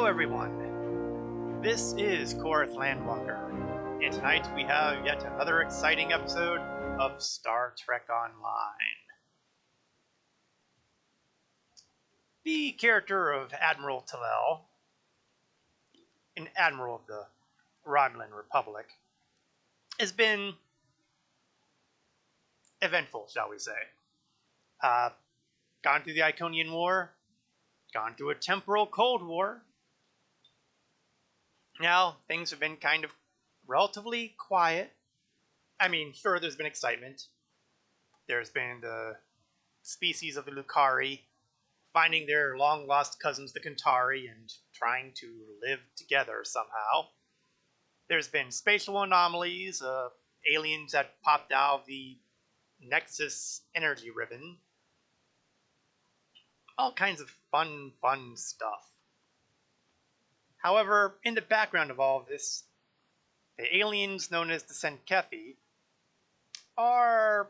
everyone, this is Korath Landwalker, and tonight we have yet another exciting episode of Star Trek Online. The character of Admiral Tallel, an admiral of the Romulan Republic, has been eventful, shall we say. Gone through the Iconian War, gone through a temporal Cold War. Now, things have been kind of relatively quiet. I mean, sure, there's been excitement. There's been the species of the Lucari finding their long-lost cousins, the Kantari, and trying to live together somehow. There's been spatial anomalies, aliens that popped out of the Nexus energy ribbon. All kinds of fun stuff. However, in the background of all of this, the aliens known as the S2E50 are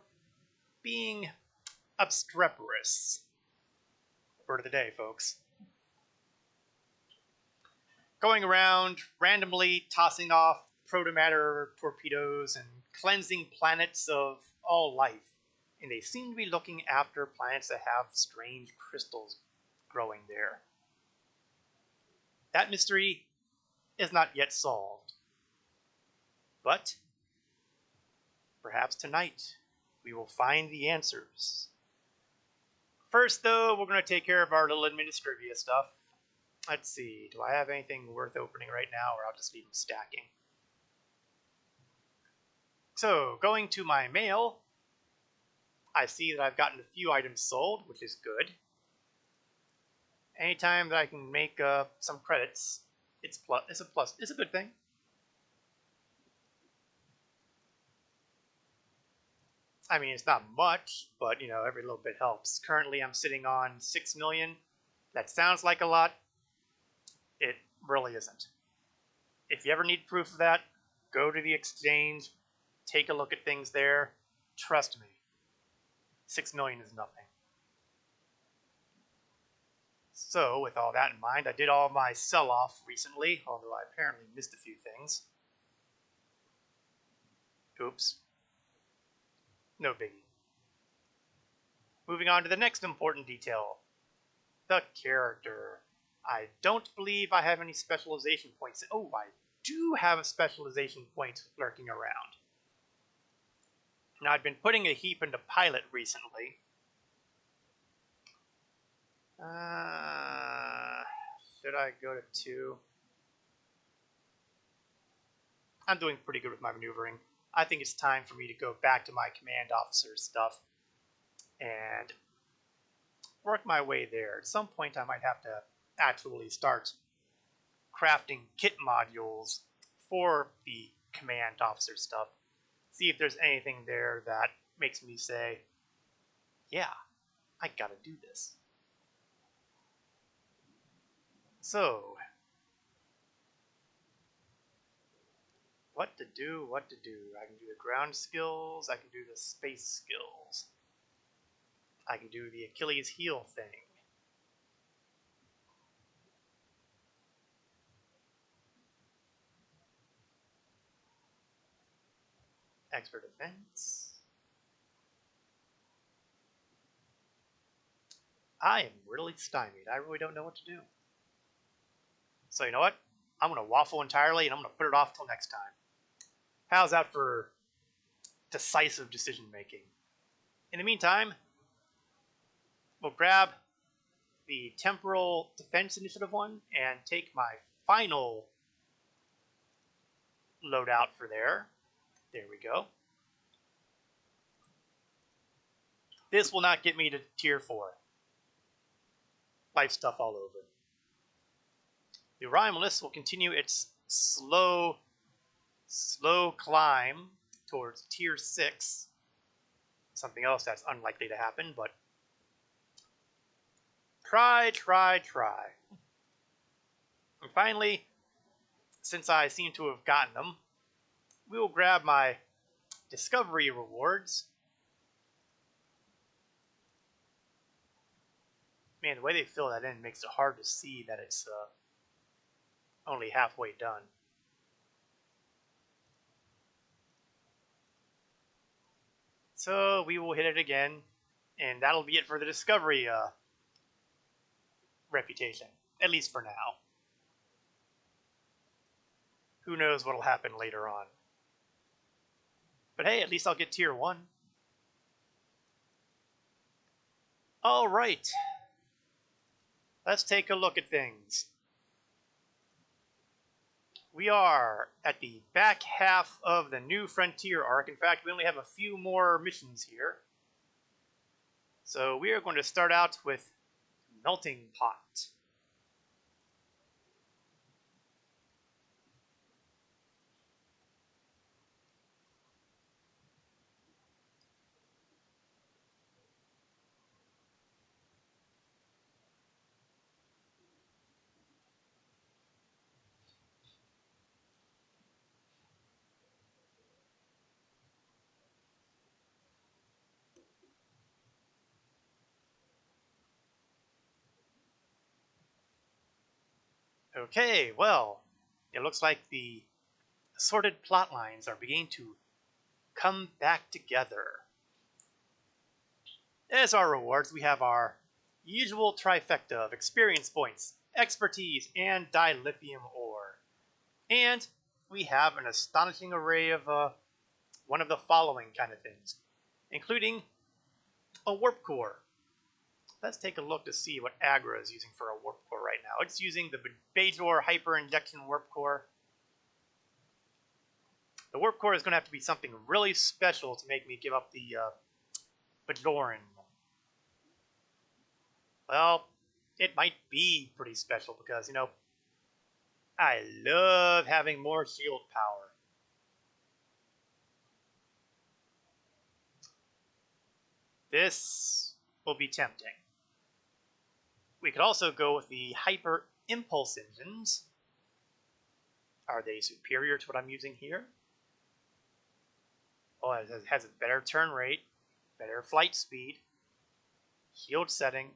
being obstreperous. Word of the day, folks. Going around, randomly tossing off protomatter torpedoes and cleansing planets of all life. And they seem to be looking after planets that have strange crystals growing there. That mystery is not yet solved. But perhaps tonight we will find the answers. First, though, we're going to take care of our little administrivia stuff. Let's see, do I have anything worth opening right now, or I'll just leave them stacking? So, going to my mail, I see that I've gotten a few items sold, which is good. Anytime that I can make some credits, it's a good thing. I mean, it's not much, but, you know, every little bit helps. Currently, I'm sitting on 6 million. That sounds like a lot. It really isn't. If you ever need proof of that, go to the exchange, take a look at things there. Trust me, 6 million is nothing. So, with all that in mind, I did all my sell-off recently, although I apparently missed a few things. Oops. No biggie. Moving on to the next important detail. The character. I don't believe I have any specialization points. Oh, I do have a specialization point lurking around. Now, I've been putting a heap into pilot recently. Should I go to 2? I'm doing pretty good with my maneuvering. I think it's time for me to go back to my command officer stuff and work my way there. At some point, I might have to actually start crafting kit modules for the command officer stuff. See if there's anything there that makes me say, yeah, I gotta do this. So, what to do. I can do the ground skills, I can do the space skills. I can do the Achilles heel thing. Expert defense. I am really stymied. I really don't know what to do. So you know what? I'm going to waffle entirely and I'm going to put it off till next time. How's that for decisive decision making? In the meantime, we'll grab the Temporal Defense Initiative one and take my final loadout for there. There we go. This will not get me to tier 4. Life stuff all over. The Romulus will continue its slow climb towards tier 6. Something else that's unlikely to happen, but try. And finally, since I seem to have gotten them, we will grab my discovery rewards. Man, the way they fill that in makes it hard to see that it's only halfway done. So we will hit it again, and that'll be it for the Discovery reputation, at least for now. Who knows what'll happen later on. But hey, at least I'll get Tier 1. Alright, let's take a look at things. We are at the back half of the New Frontier arc. In fact, we only have a few more missions here. So we are going to start out with Melting Pot. Okay, well, it looks like the assorted plot lines are beginning to come back together. As our rewards, we have our usual trifecta of experience points, expertise, and dilithium ore. And we have an astonishing array of one of the following kind of things, including a warp core. Let's take a look to see what Agra is using for a warp core right now. It's using the Bajor Hyper Injection Warp Core. The warp core is going to have to be something really special to make me give up the Bajoran. Well, it might be pretty special because, you know, I love having more shield power. This will be tempting. We could also go with the Hyper Impulse engines. Are they superior to what I'm using here? Oh, it has a better turn rate, better flight speed, shield setting,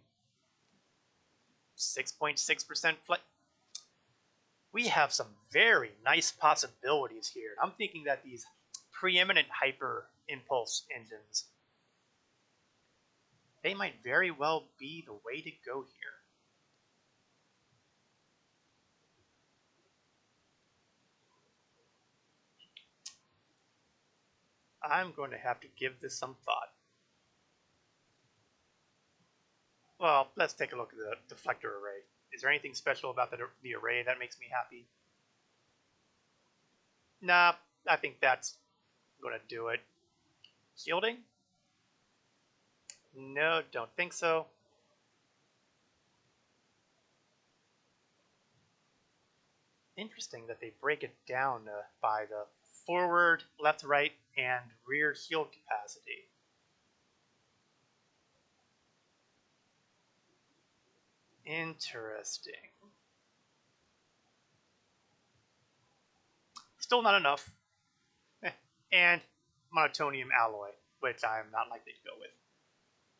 6.6% flight. We have some very nice possibilities here. I'm thinking that these preeminent Hyper Impulse engines, they might very well be the way to go here. I'm going to have to give this some thought. Well, let's take a look at the deflector array. Is there anything special about the array that makes me happy? Nah, I think that's going to do it. Shielding? No, don't think so. Interesting that they break it down by the forward, left, right, and rear shield capacity. Interesting. Still not enough. And monotonium alloy, which I'm not likely to go with.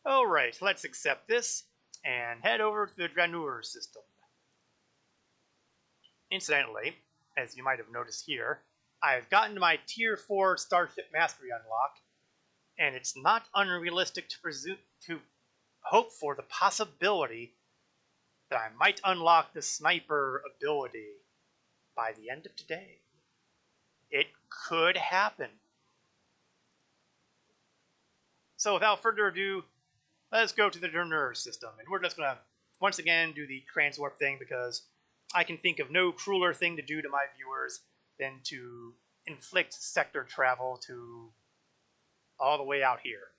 Alright, let's accept this and head over to the Dranur system. Incidentally, as you might have noticed here, I've gotten my Tier 4 Starship Mastery unlock, and it's not unrealistic to hope for the possibility that I might unlock the sniper ability by the end of today. It could happen. So without further ado, let's go to the Dranur system, and we're just going to once again do the transwarp thing because I can think of no crueler thing to do to my viewers than to inflict sector travel to all the way out here.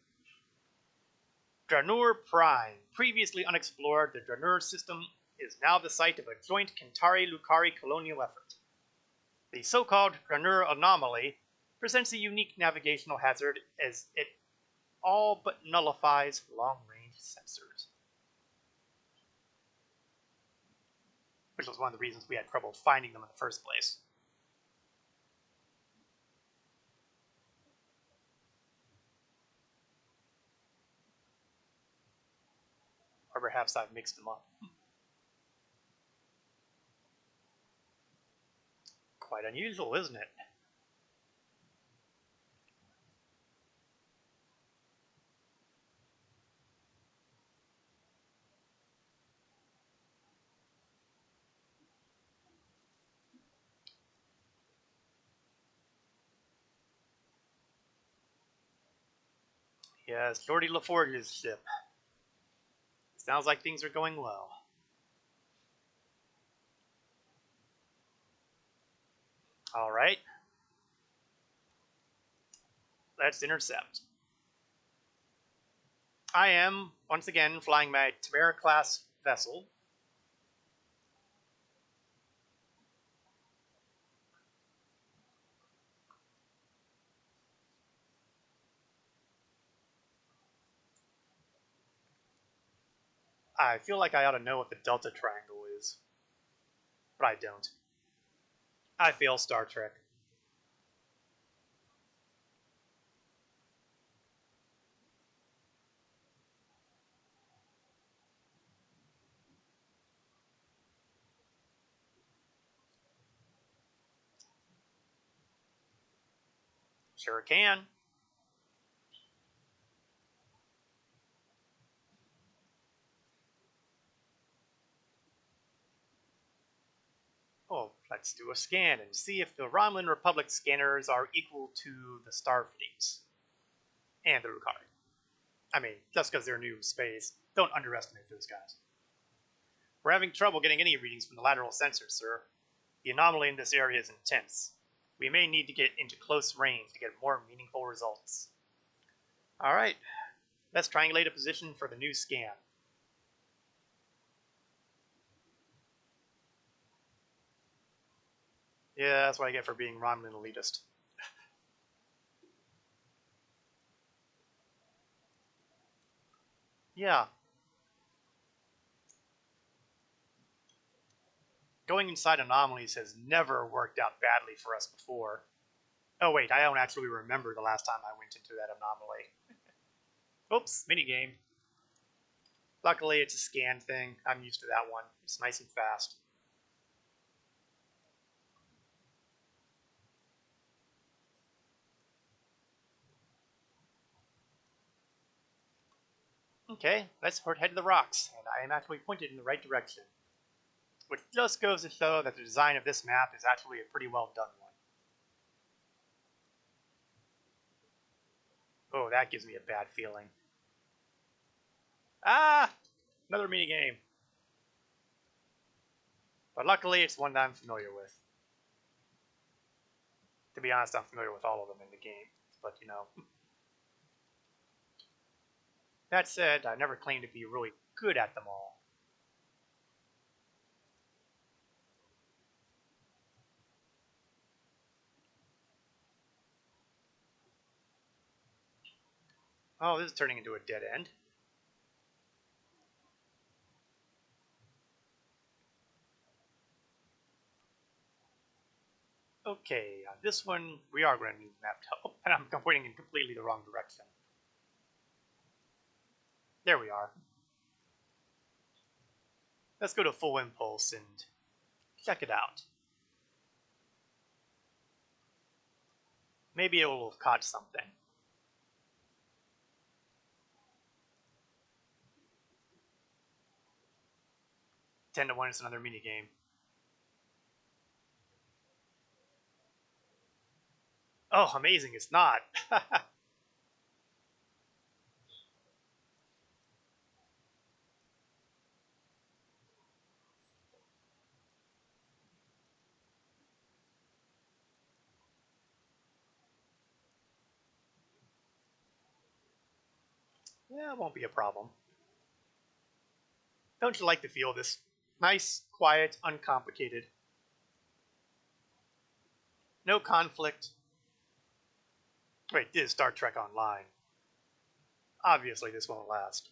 Dranur Prime. Previously unexplored, the Dranur system is now the site of a joint Kentari-Lucari colonial effort. The so-called Dranur anomaly presents a unique navigational hazard as it all but nullifies long-range sensors. Which was one of the reasons we had trouble finding them in the first place. Or perhaps I've mixed them up. quite unusual, isn't it? Yes, Geordie LaForge's ship. Sounds like things are going well. All right, let's intercept. I am, once again, flying my Tamara-class vessel. I feel like I ought to know what the Delta Triangle is, but I don't. I fail Star Trek. Sure can. Oh, let's do a scan and see if the Romulan Republic scanners are equal to the Starfleet's and the Rukari. I mean, just because they're new in space, don't underestimate those guys. We're having trouble getting any readings from the lateral sensors, sir. The anomaly in this area is intense. We may need to get into close range to get more meaningful results. Alright, let's triangulate a position for the new scan. Yeah, that's what I get for being Romulan elitist. Yeah, going inside anomalies has never worked out badly for us before. Oh wait, I don't actually remember the last time I went into that anomaly. Oops, minigame. Luckily, it's a scan thing. I'm used to that one. It's nice and fast. Okay, let's head to the rocks, and I am actually pointed in the right direction. Which just goes to show that the design of this map is actually a pretty well done one. Oh, that gives me a bad feeling. Ah! Another minigame. But luckily, it's one that I'm familiar with. To be honest, I'm familiar with all of them in the game. But, you know. That said, I never claimed to be really good at them all. Oh, this is turning into a dead end. Okay, on this one, we are going to need map help, and I'm pointing in completely the wrong direction. There we are. Let's go to full impulse and check it out. Maybe it will have caught something. 10 to 1 is another minigame. Oh, amazing, it's not. Yeah, it won't be a problem. Don't you like the feel of this? Nice, quiet, uncomplicated. No conflict. Wait, this is Star Trek Online. Obviously, this won't last.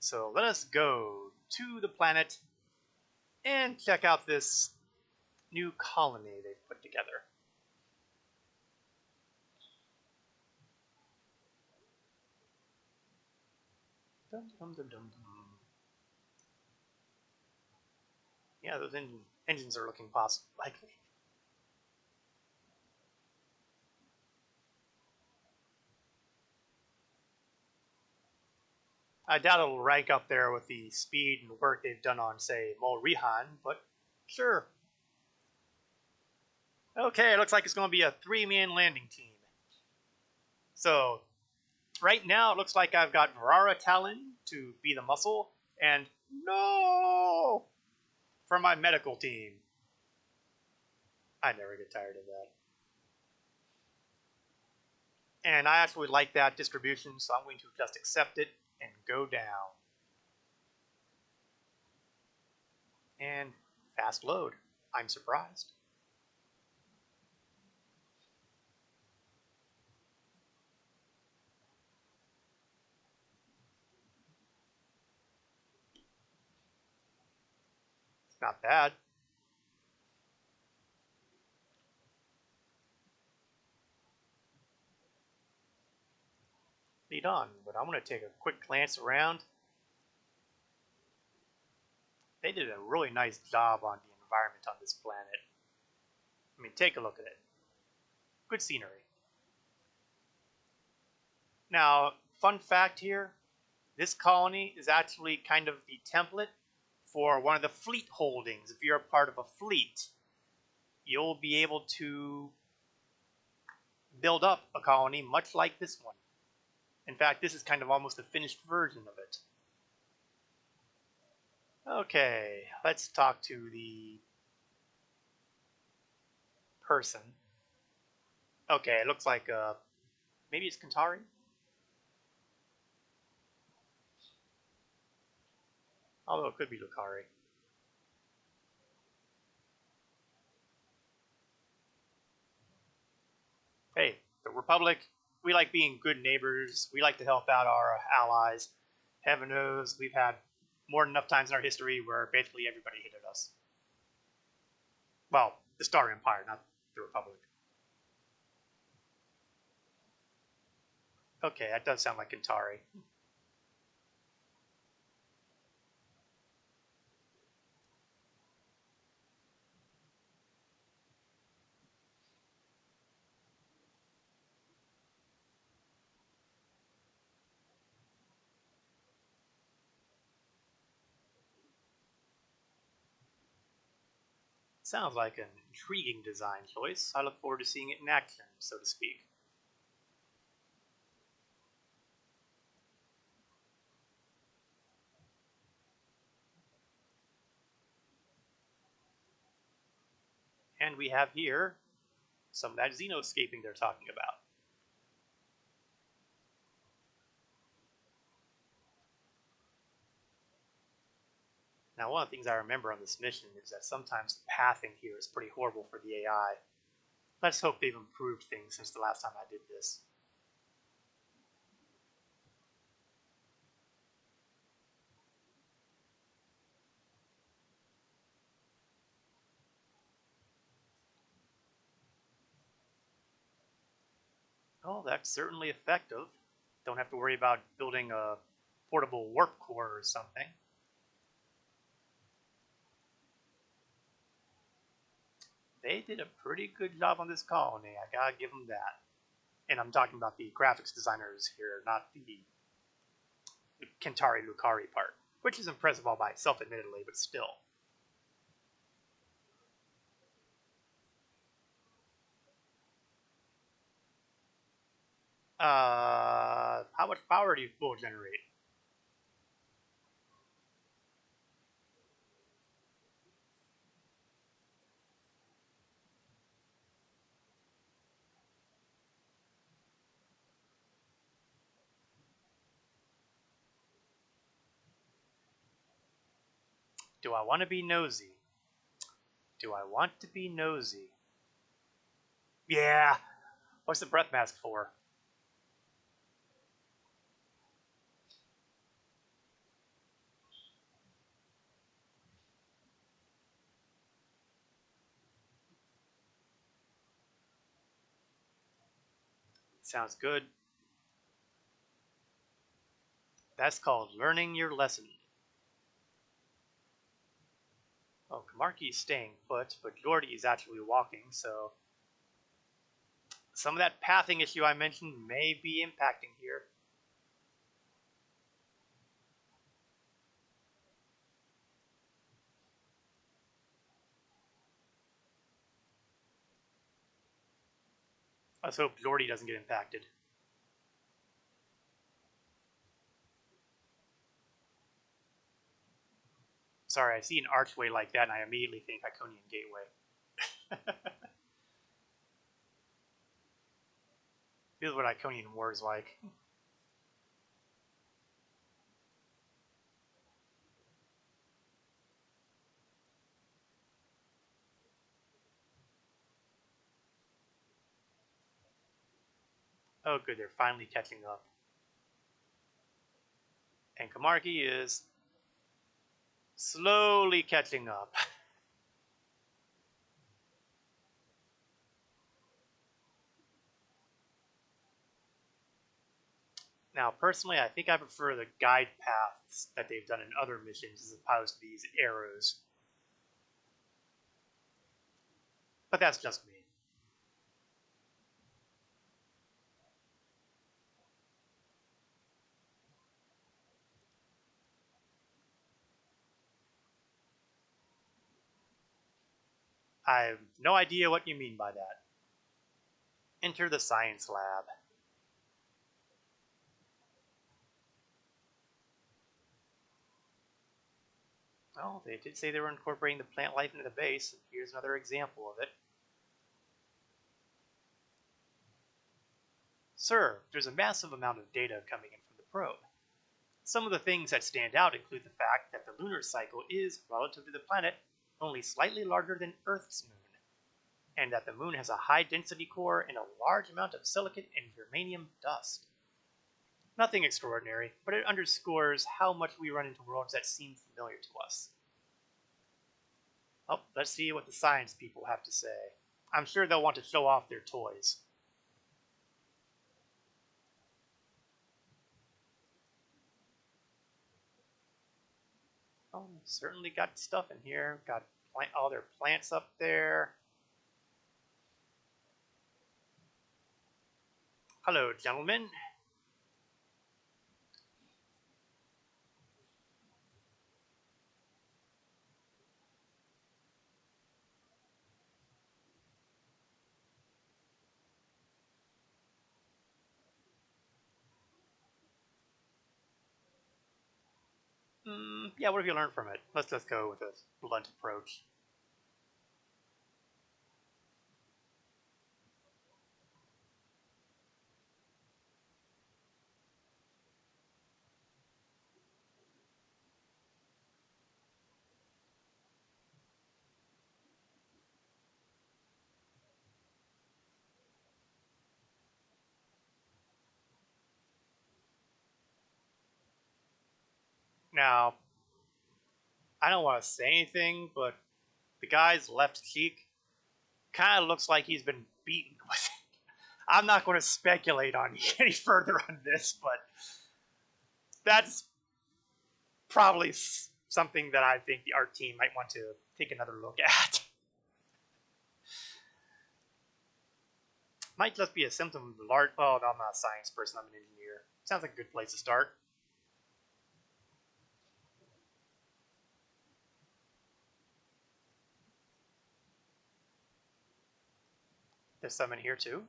So let us go to the planet and check out this new colony they've put together. Dum, dum, dum, dum, dum. Yeah, those engines are looking likely. I doubt it'll rank up there with the speed and work they've done on, say, Molrihan, but sure. Okay, it looks like it's going to be a three-man landing team. So, right now it looks like I've got Varara Talon to be the muscle, and no! For my medical team. I never get tired of that. And I actually like that distribution, so I'm going to just accept it and go down. And fast load. I'm surprised. It's not bad. Lead on, but I'm going to take a quick glance around. They did a really nice job on the environment on this planet. I mean, take a look at it. Good scenery. Now, fun fact here, this colony is actually kind of the template for one of the fleet holdings. If you're a part of a fleet, you'll be able to build up a colony much like this one. In fact, this is kind of almost a finished version of it. Okay, let's talk to the person. Okay, it looks like maybe it's Kantari? Although it could be Lucari. Hey, the Republic, we like being good neighbors. We like to help out our allies. Heaven knows we've had more than enough times in our history where basically everybody hated us. Well, the Star Empire, not the Republic. Okay, that does sound like Kantari. Sounds like an intriguing design choice. I look forward to seeing it in action, so to speak. And we have here some of that xenoscaping they're talking about. Now, one of the things I remember on this mission is that sometimes the pathing here is pretty horrible for the AI. Let's hope they've improved things since the last time I did this. Oh, that's certainly effective. Don't have to worry about building a portable warp core or something. They did a pretty good job on this colony, I gotta give them that. And I'm talking about the graphics designers here, not the Kentari Lucari part, which is impressive all by itself, admittedly, but still. How much power do you will generate? Do I want to be nosy? Do I want to be nosy? Yeah. What's the breath mask for? Sounds good. That's called learning your lesson. Oh, Kamarki's staying put, but Jordy is actually walking, so some of that pathing issue I mentioned may be impacting here. Let's hope Jordy doesn't get impacted. Sorry, I see an archway like that and I immediately think Iconian Gateway. This is what Iconian War is like. Oh good, they're finally catching up. And Kamarki is slowly catching up. Now, personally, I think I prefer the guide paths that they've done in other missions as opposed to these arrows. But that's just me. I have no idea what you mean by that. Enter the science lab. Oh, they did say they were incorporating the plant life into the base, and here's another example of it. Sir, there's a massive amount of data coming in from the probe. Some of the things that stand out include the fact that the lunar cycle is, relative to the planet, only slightly larger than Earth's moon, and that the moon has a high density core and a large amount of silicate and germanium dust. Nothing extraordinary, but it underscores how much we run into worlds that seem familiar to us. Oh, let's see what the science people have to say. I'm sure they'll want to show off their toys. Oh, certainly got stuff in here. Got all their plants up there. Hello, gentlemen. Yeah, what have you learned from it? Let's just go with a blunt approach. Now, I don't want to say anything, but the guy's left cheek kind of looks like he's been beaten with it. I'm not going to speculate on any further on this, but that's probably something that I think the art team might want to take another look at. Might just be a symptom of the large. Oh, no, I'm not a science person. I'm an engineer. Sounds like a good place to start. There's some in here too.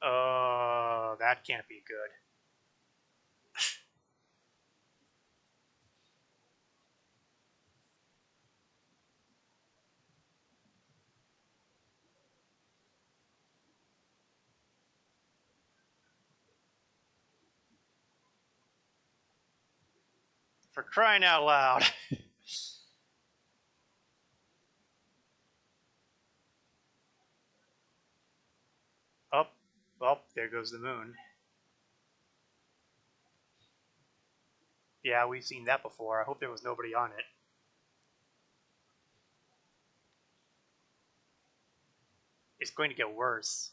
Oh, that can't be good. For crying out loud. Well, there goes the moon. Yeah, we've seen that before. I hope there was nobody on it. It's going to get worse.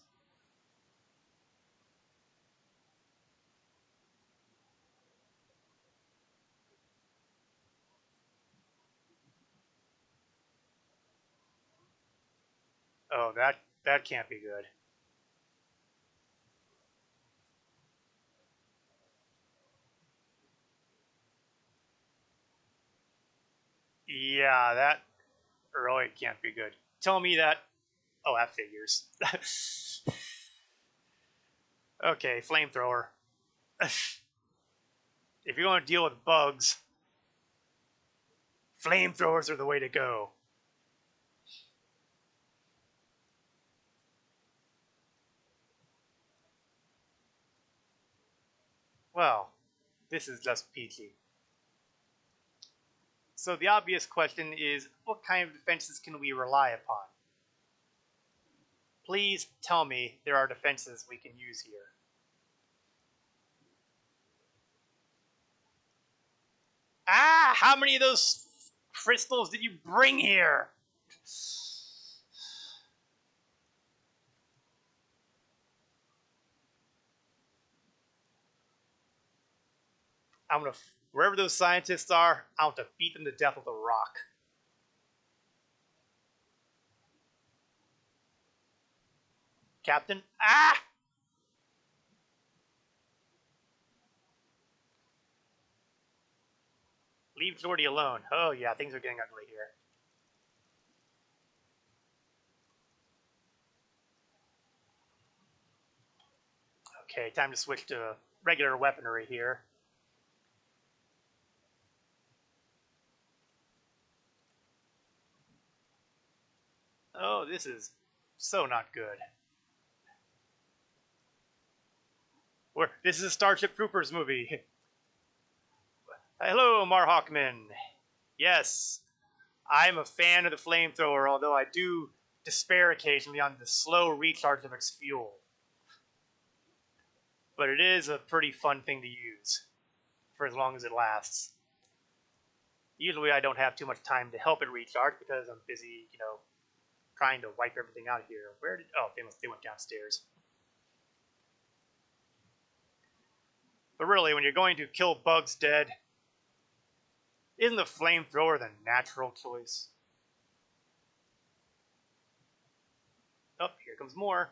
Oh, that can't be good. Yeah, that really can't be good. Tell me that. Oh, that figures. Okay, flamethrower. If you're going to deal with bugs, flamethrowers are the way to go. Well, this is just peachy. So the obvious question is, what kind of defenses can we rely upon? Please tell me there are defenses we can use here. Ah, how many of those crystals did you bring here? I'm gonna, wherever those scientists are, I want to beat them to death with a rock. Captain? Ah! Leave Jordy alone. Oh yeah, things are getting ugly here. Okay, time to switch to regular weaponry here. Oh, this is so not good. This is a Starship Troopers movie. Hello, Mar Hawkman. Yes, I'm a fan of the flamethrower, although I do despair occasionally on the slow recharge of its fuel. But it is a pretty fun thing to use for as long as it lasts. Usually I don't have too much time to help it recharge because I'm busy, trying to wipe everything out here. They went downstairs. But really, when you're going to kill bugs dead, isn't the flamethrower the natural choice? Oh, here comes more.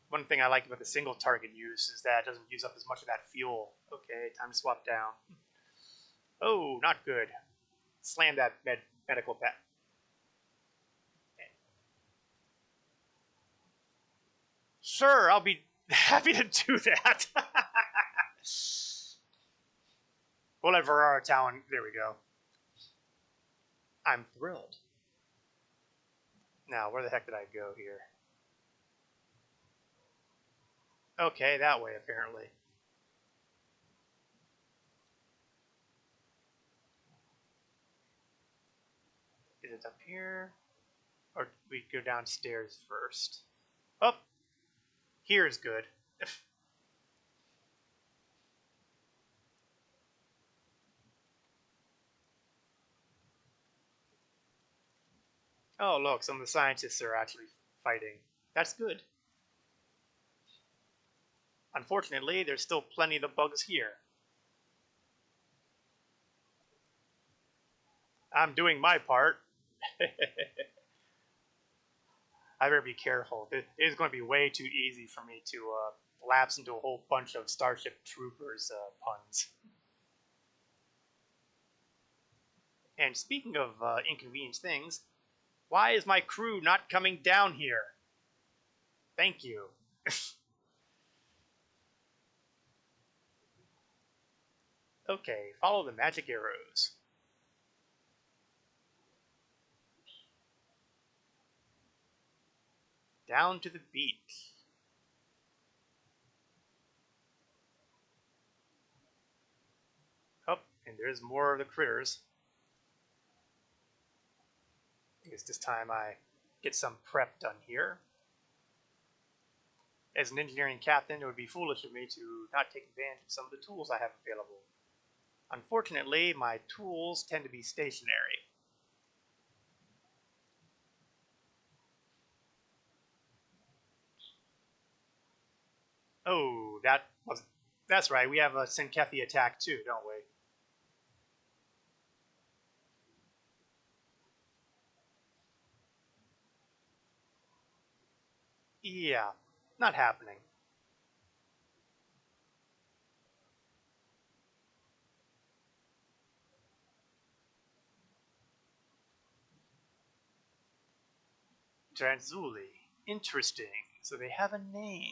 One thing I like about the single target use is that it doesn't use up as much of that fuel. Okay, time to swap down. Oh, not good. Slam that medical pet. Sure, I'll be happy to do that. Whatever, our talent. There we go. I'm thrilled. Now, where the heck did I go here? Okay, that way, apparently. Is it up here? Or we go downstairs first? Oh, here is good. Oh, look, some of the scientists are actually fighting. That's good. Unfortunately, there's still plenty of the bugs here. I'm doing my part. I better be careful. It is going to be way too easy for me to lapse into a whole bunch of Starship Troopers puns. And speaking of inconvenient things, why is my crew not coming down here? Thank you. Okay, follow the magic arrows. Down to the beach. And there's more of the critters. I guess this time I get some prep done here. As an engineering captain, it would be foolish of me to not take advantage of some of the tools I have available. Unfortunately, my tools tend to be stationary. Oh, that's right. We have a Senkethi attack too, don't we? Yeah, not happening. Tranzuli. Interesting. So they have a name.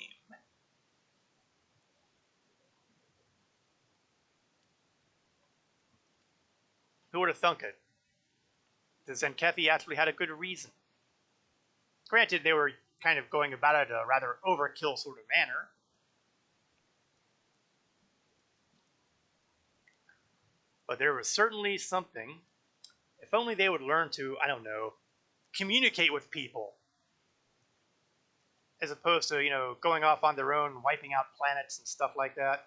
Who would have thunk it? The Zenkethi actually had a good reason. Granted, they were kind of going about it a rather overkill sort of manner. But there was certainly something. If only they would learn to, I don't know, communicate with people. As opposed to, going off on their own, wiping out planets and stuff like that.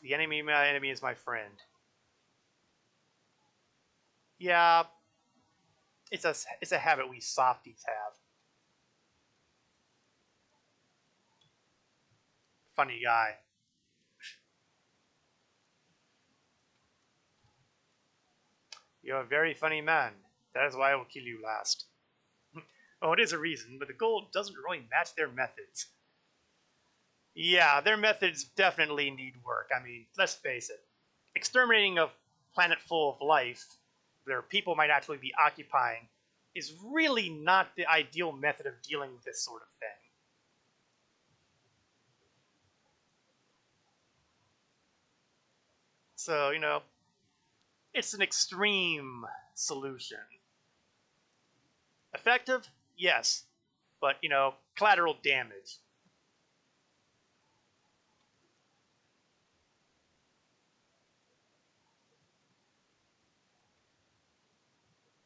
The enemy, my enemy is my friend. Yeah, it's a habit we softies have. Funny guy. You're a very funny man. That is why I will kill you last. Oh, it is a reason, but the goal doesn't really match their methods. Yeah, their methods definitely need work. I mean, let's face it. Exterminating a planet full of life, where people might actually be occupying, is really not the ideal method of dealing with this sort of thing. So, it's an extreme solution. Effective? Yes. But, collateral damage.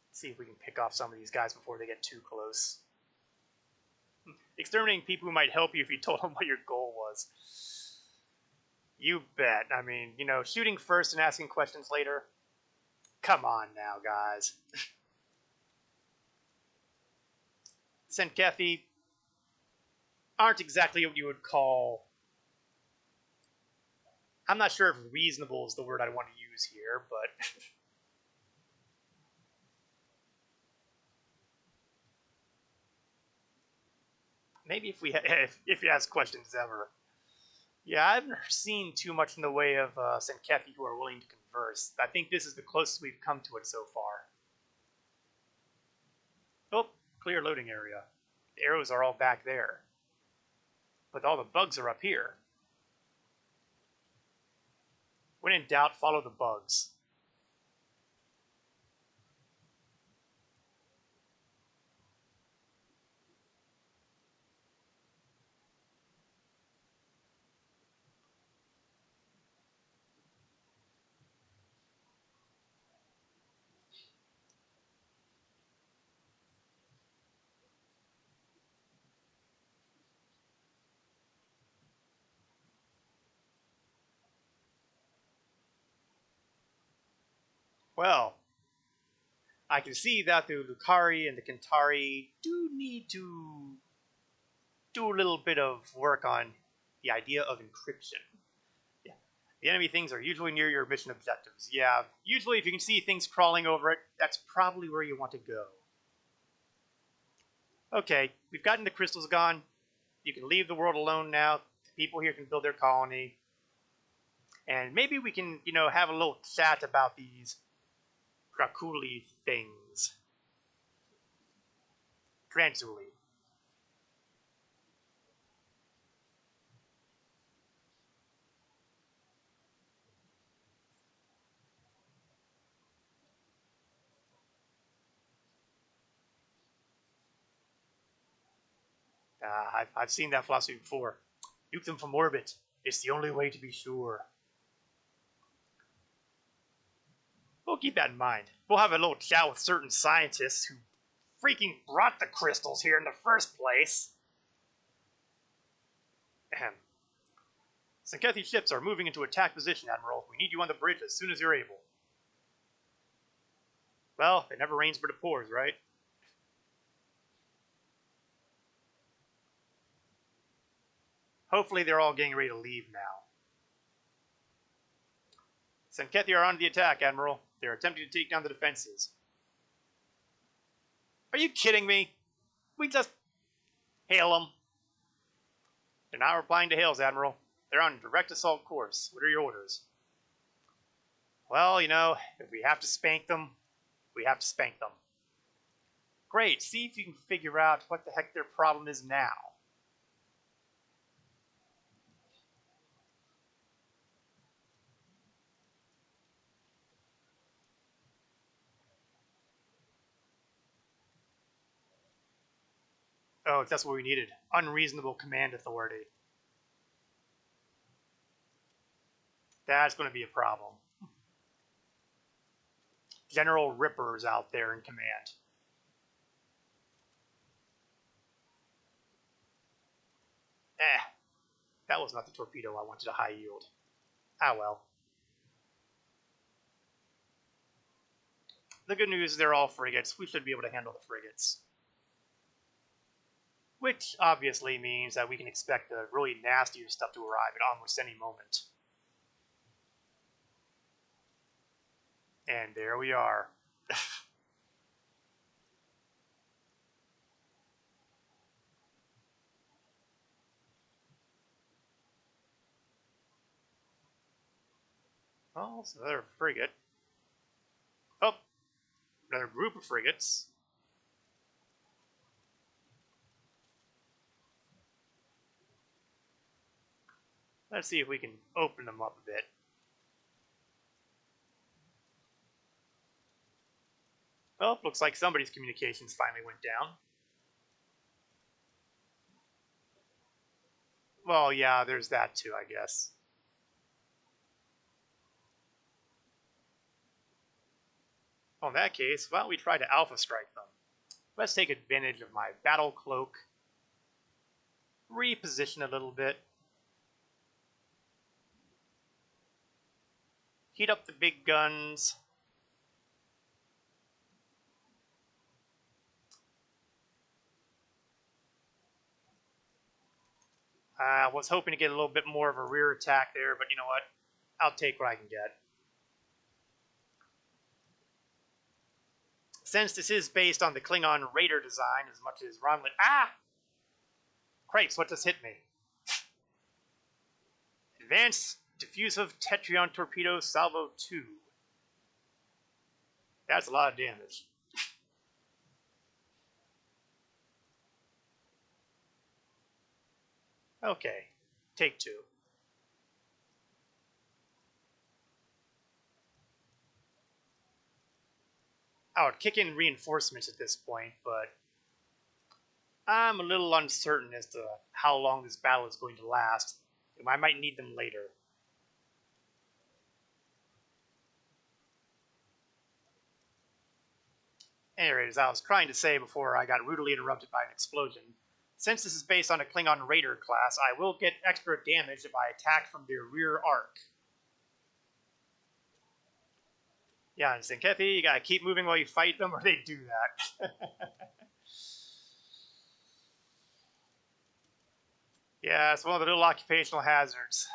Let's see if we can pick off some of these guys before they get too close. Exterminating people who might help you if you told them what your goal was. You bet. I mean, shooting first and asking questions later. Come on now, guys. Senkethi aren't exactly what you would call. I'm not sure if reasonable is the word I want to use here, but maybe if you ask questions ever. Yeah, I've never seen too much in the way of Senkethi who are willing to converse. I think this is the closest we've come to it so far. Oh, clear loading area. The arrows are all back there. But all the bugs are up here. When in doubt, follow the bugs. Well, I can see that the Lucari and the Kentari do need to do a little bit of work on the idea of encryption. Yeah. The enemy things are usually near your mission objectives. Yeah, usually if you can see things crawling over it, that's probably where you want to go. Okay, we've gotten the crystals gone. You can leave the world alone now. The people here can build their colony. And maybe we can, have a little chat about these Krakuli things. Gradually. I've seen that philosophy before. Nuke them from orbit. It's the only way to be sure. We'll keep that in mind. We'll have a little chat with certain scientists who freaking brought the crystals here in the first place. Ahem. Sankethi's ships are moving into attack position, Admiral. We need you on the bridge as soon as you're able. Well, it never rains but it pours, right? Hopefully they're all getting ready to leave now. Sankethi are on the attack, Admiral. They're attempting to take down the defenses. Are you kidding me? We just hail them. They're not replying to hails, Admiral. They're on direct assault course. What are your orders? Well, you know, if we have to spank them, we have to spank them. Great. See if you can figure out what the heck their problem is now. Oh, that's what we needed. Unreasonable command authority. That's going to be a problem. General Ripper's out there in command. That was not the torpedo I wanted to high yield. Ah well. The good news is they're all frigates. We should be able to handle the frigates. Which obviously means that we can expect the really nastier stuff to arrive at almost any moment. And there we are. Oh, it's another frigate. Oh, another group of frigates. Let's see if we can open them up a bit. Well, looks like somebody's communications finally went down. Well, yeah, there's that too, I guess. Well, in that case, why don't we try to alpha strike them? Let's take advantage of my battle cloak. Reposition a little bit. Heat up the big guns. I was hoping to get a little bit more of a rear attack there, but you know what? I'll take what I can get. Since this is based on the Klingon Raider design as much as Romulan... Ah! Cripes, what just hit me? Advanced Diffusive Tetrion Torpedo Salvo 2. That's a lot of damage. Okay, take two. I would kick in reinforcements at this point, but I'm a little uncertain as to how long this battle is going to last. I might need them later. Anyways, as I was trying to say before I got rudely interrupted by an explosion, since this is based on a Klingon Raider class, I will get extra damage if I attack from their rear arc. Yeah, and Sankethi, you gotta keep moving while you fight them, or they do that. Yeah, it's one of the little occupational hazards.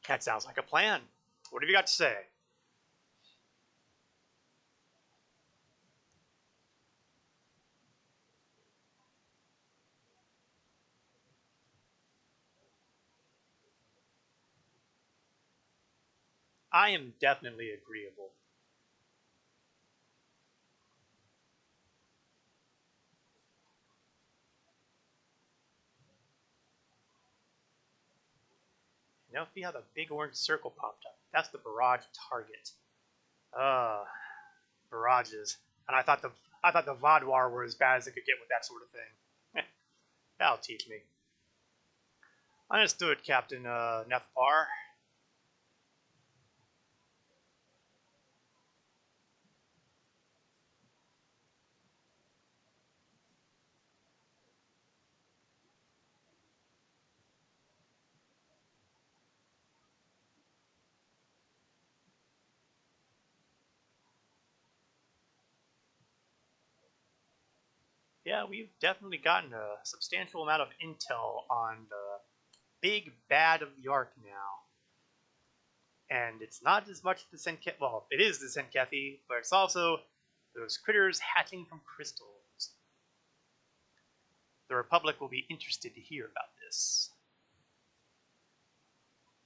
That sounds like a plan. What have you got to say? I am definitely agreeable. Now see how the big orange circle popped up. That's the barrage target. Barrages. And I thought the Vodwar were as bad as it could get with that sort of thing. That'll teach me. Understood, Captain Nefpar. Yeah, we've definitely gotten a substantial amount of intel on the big bad of the Ark now. And it's not as much the Senkethi. Well, it is the Senkethi, but it's also those critters hatching from crystals. The Republic will be interested to hear about this.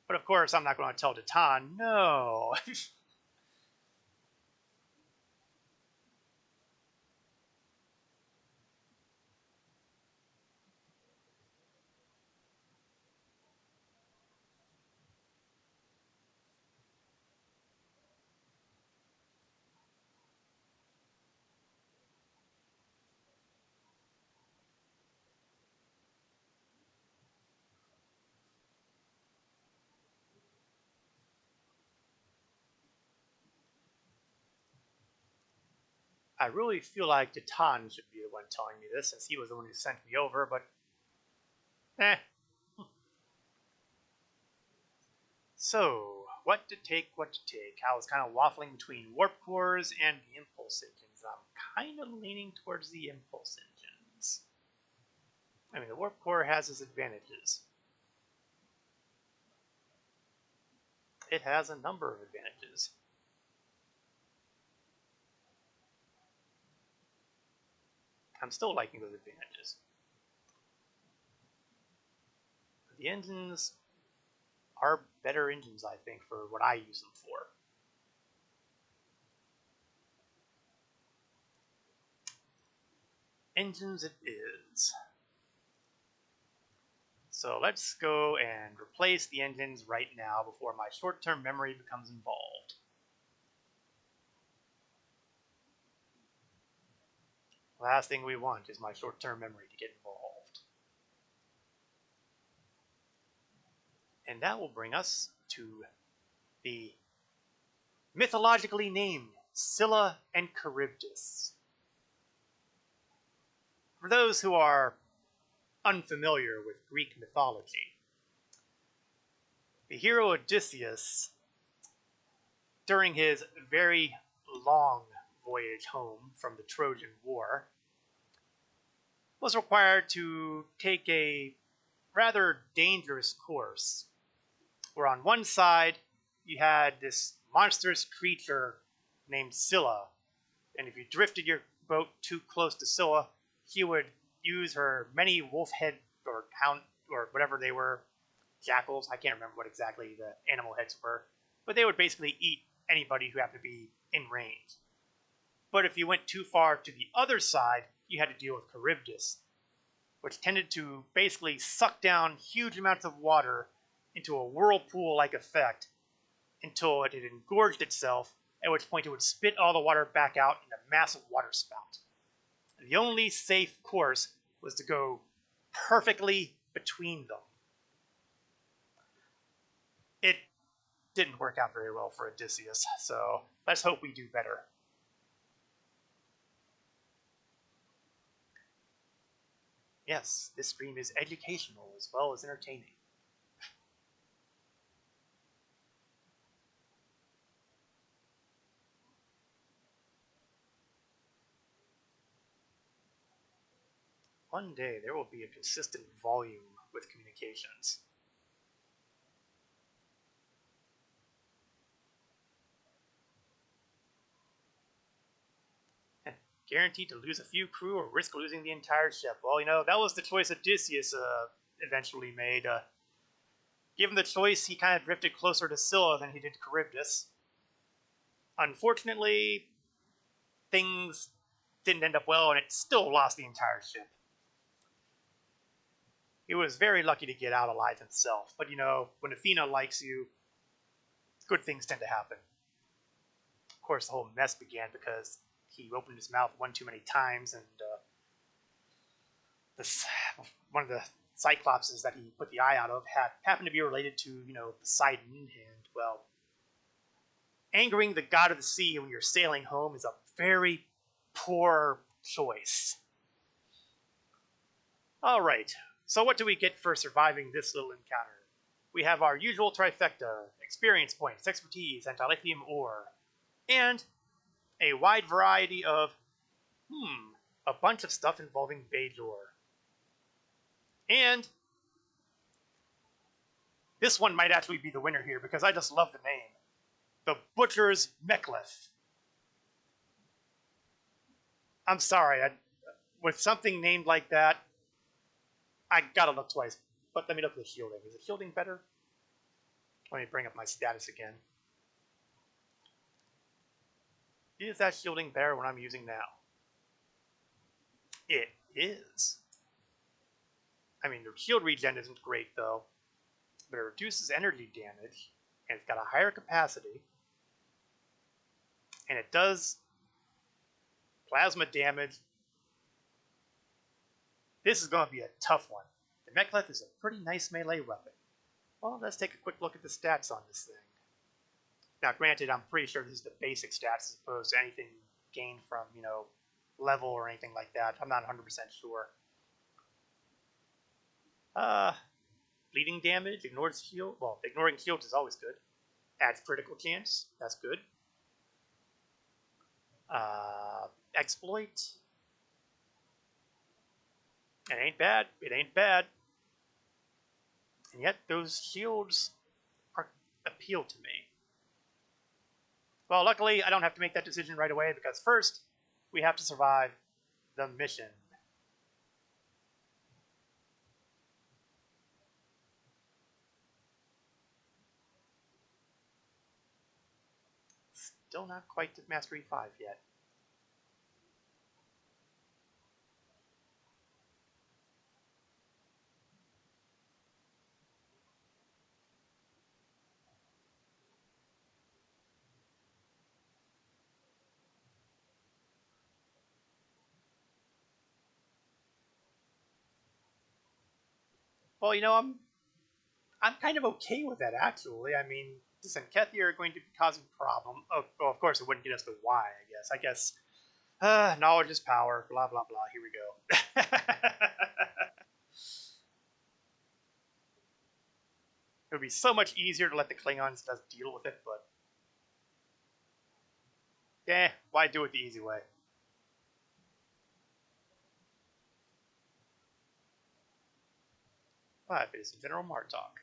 But of course, I'm not going to tell Datan, no. I really feel like Datan should be the one telling me this, since he was the one who sent me over, but eh. So, what to take, what to take? I was kind of waffling between warp cores and the impulse engines. I'm kind of leaning towards the impulse engines. I mean, the warp core has its advantages. It has a number of advantages. I'm still liking those advantages. The engines are better engines, I think, for what I use them for. Engines it is. So let's go and replace the engines right now before my short-term memory becomes involved. Last thing we want is my short-term memory to get involved. And that will bring us to the mythologically named Scylla and Charybdis. For those who are unfamiliar with Greek mythology, the hero Odysseus, during his very long voyage home from the Trojan War, was required to take a rather dangerous course, where on one side you had this monstrous creature named Scylla, and if you drifted your boat too close to Scylla, she would use her many wolf head or hound or whatever they were, jackals, I can't remember what exactly the animal heads were, but they would basically eat anybody who happened to be in range. But if you went too far to the other side, you had to deal with Charybdis, which tended to basically suck down huge amounts of water into a whirlpool-like effect until it had engorged itself, at which point it would spit all the water back out in a massive water spout. The only safe course was to go perfectly between them. It didn't work out very well for Odysseus, so let's hope we do better. Yes, this stream is educational as well as entertaining. One day there will be a consistent volume with communications. Guaranteed to lose a few crew or risk losing the entire ship. Well, you know, that was the choice Odysseus eventually made. Given the choice, he kind of drifted closer to Scylla than he did Charybdis. Unfortunately, things didn't end up well, and it still lost the entire ship. He was very lucky to get out alive himself. But, you know, when Athena likes you, good things tend to happen. Of course, the whole mess began because he opened his mouth one too many times, and this one of the Cyclopses that he put the eye out of happened to be related to, you know, Poseidon, and, well, angering the god of the sea when you're sailing home is a very poor choice. Alright, so what do we get for surviving this little encounter? We have our usual trifecta: experience points, expertise, anti-lithium ore, and a wide variety of, a bunch of stuff involving Bajor. And this one might actually be the winner here because I just love the name. The Butcher's Mechlith. I'm sorry, with something named like that, I gotta look twice. But let me look at the shielding. Is the shielding better? Let me bring up my status again. Is that shielding better when I'm using now? It is. I mean, the shield regen isn't great though, but it reduces energy damage, and it's got a higher capacity, and it does plasma damage. This is going to be a tough one. The Mechlith is a pretty nice melee weapon. Well, let's take a quick look at the stats on this thing. Now, granted, I'm pretty sure this is the basic stats as opposed to anything gained from, you know, level or anything like that. I'm not 100% sure. Bleeding damage, ignores shield. Well, ignoring shields is always good. Adds critical chance. That's good. Exploit. It ain't bad. It ain't bad. And yet those shields appeal to me. Well, luckily, I don't have to make that decision right away because first, we have to survive the mission. Still not quite to Mastery 5 yet. Well, you know, I'm kind of okay with that, actually. I mean, this and Kethy are going to be causing problem. Oh, well, of course, it wouldn't get us to Y, I guess. Knowledge is power, blah, blah, blah. Here we go. It would be so much easier to let the Klingons just deal with it, but... why do it the easy way? But it's General Martok.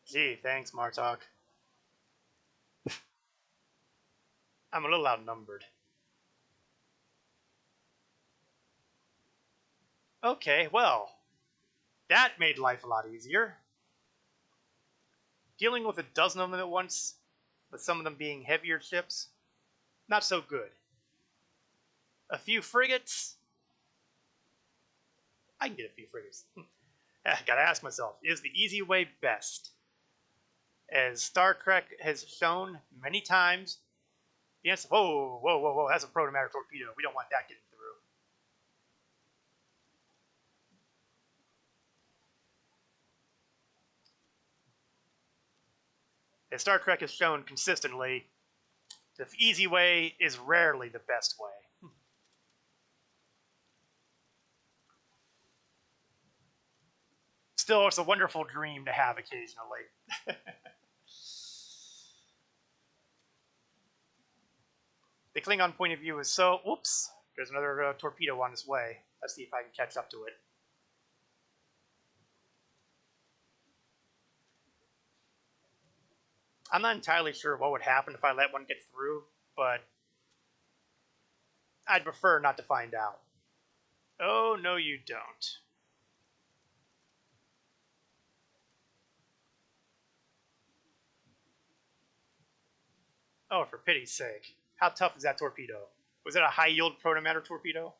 Gee, thanks, Martok. I'm a little outnumbered. Okay, well, that made life a lot easier. Dealing with a dozen of them at once, with some of them being heavier ships, not so good. A few frigates? I can get a few frigates. Gotta ask myself, is the easy way best? As Star Trek has shown many times, the answer, whoa, that's a protomatter torpedo. We don't want that getting through. As Star Trek has shown consistently, the easy way is rarely the best way. Still, it's a wonderful dream to have occasionally. The Klingon point of view is so... Whoops. There's another torpedo on its way. Let's see if I can catch up to it. I'm not entirely sure what would happen if I let one get through, but I'd prefer not to find out. Oh, no you don't. Oh, for pity's sake. How tough is that torpedo? Was it a high-yield protomatter torpedo?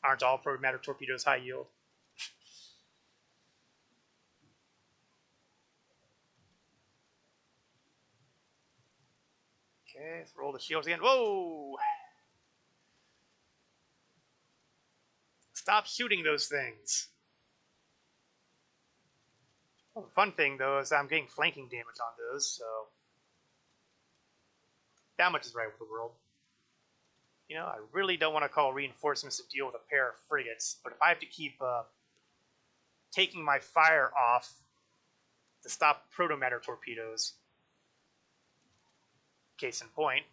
Aren't all protomatter torpedoes high-yield? Okay, let's roll the shields again. Whoa! Stop shooting those things. Well, the fun thing, though, is I'm getting flanking damage on those, so that much is right with the world. You know, I really don't want to call reinforcements to deal with a pair of frigates, but if I have to keep taking my fire off to stop protomatter torpedoes, case in point,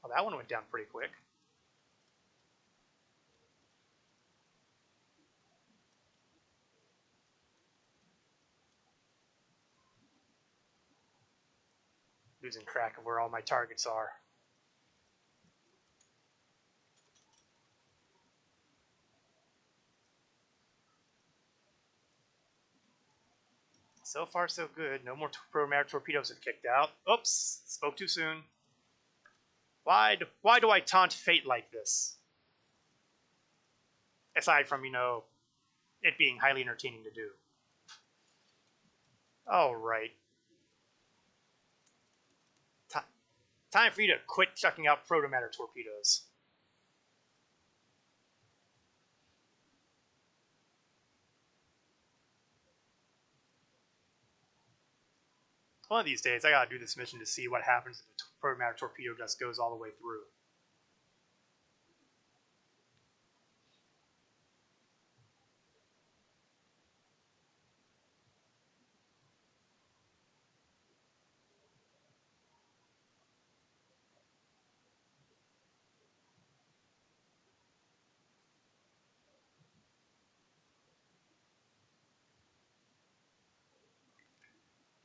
well, that one went down pretty quick. Losing track of where all my targets are. So far, so good. No more protomatter torpedoes have kicked out. Oops, spoke too soon. Why do I taunt fate like this? Aside from, you know, it being highly entertaining to do. Alright. Time for you to quit chucking out protomatter torpedoes. One of these days, I gotta do this mission to see what happens if the protomatter torpedo just goes all the way through.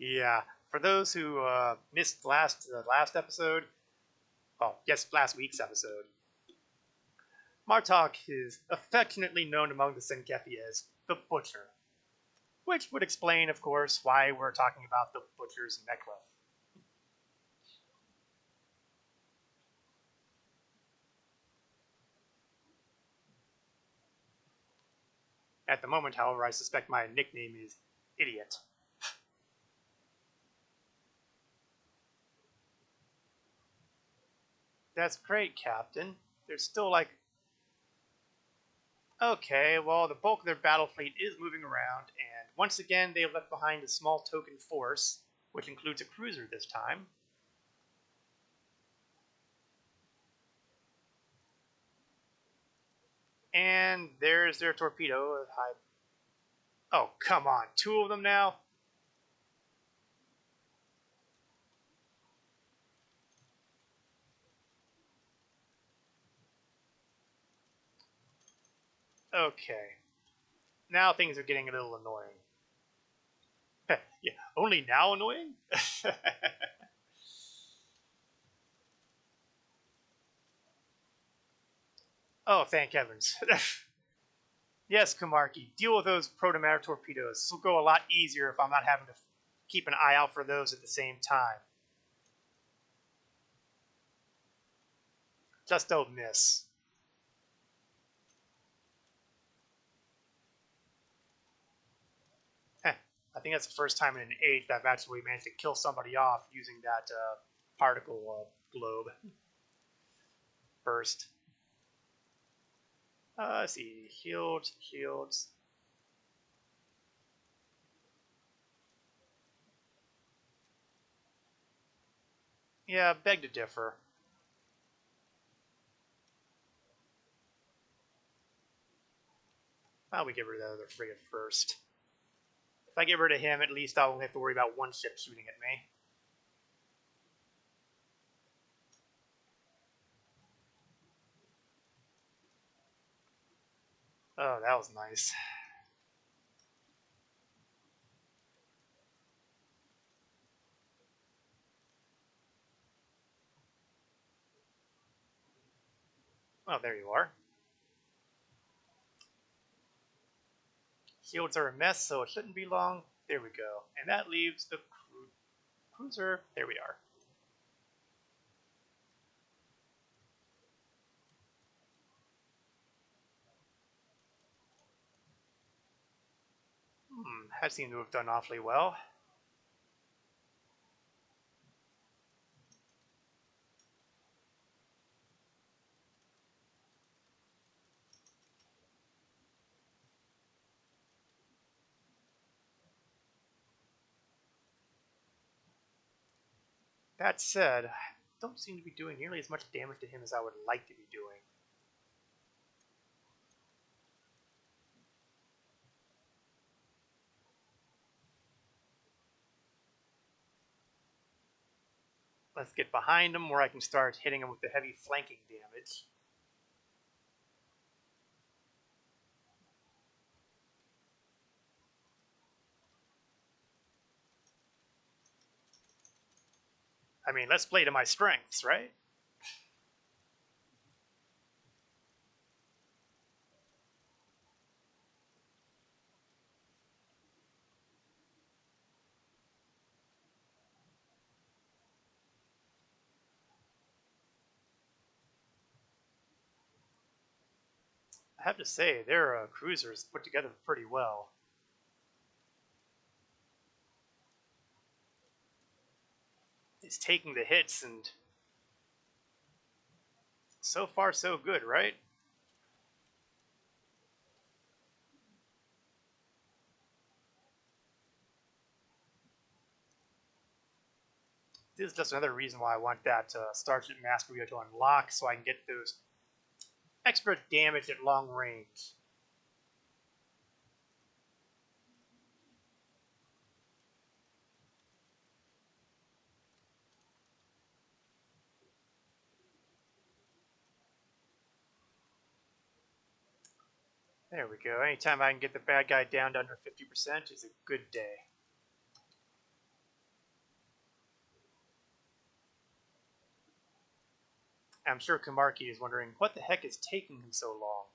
Yeah, for those who missed the last episode, well, yes, last week's episode, Martok is affectionately known among the Senkefi as the Butcher, which would explain, of course, why we're talking about the Butcher's necklace. At the moment, however, I suspect my nickname is Idiot. That's great, Captain. There's still like... Okay, well, the bulk of their battle fleet is moving around, and once again, they have left behind a small token force, which includes a cruiser this time. And there's their torpedo. Oh, come on. Two of them now? Okay. Now things are getting a little annoying. Yeah, only now annoying? Oh, thank heavens. Yes, Kamarki, deal with those protomatter torpedoes. This will go a lot easier if I'm not having to keep an eye out for those at the same time. Just don't miss. I think that's the first time in an age that I've actually managed to kill somebody off using that particle globe burst. Let's see. Shields. Yeah, beg to differ. Why don't we get rid of the other frigate first? If I get rid of him, at least I won't have to worry about one ship shooting at me. Oh, that was nice. Oh, there you are. Shields are a mess, so it shouldn't be long. There we go. And that leaves the crew. cruiser. There we are. That seemed to have done awfully well. That said, I don't seem to be doing nearly as much damage to him as I would like to be doing. Let's get behind him where I can start hitting him with the heavy flanking damage. I mean, let's play to my strengths, right? I have to say, their cruisers put together pretty well. It's taking the hits, and so far so good, right? This is just another reason why I want that Sergeant Master Wheel to unlock, so I can get those extra damage at long range. There we go. Anytime I can get the bad guy down to under 50% is a good day. I'm sure Kamarki is wondering, what the heck is taking him so long?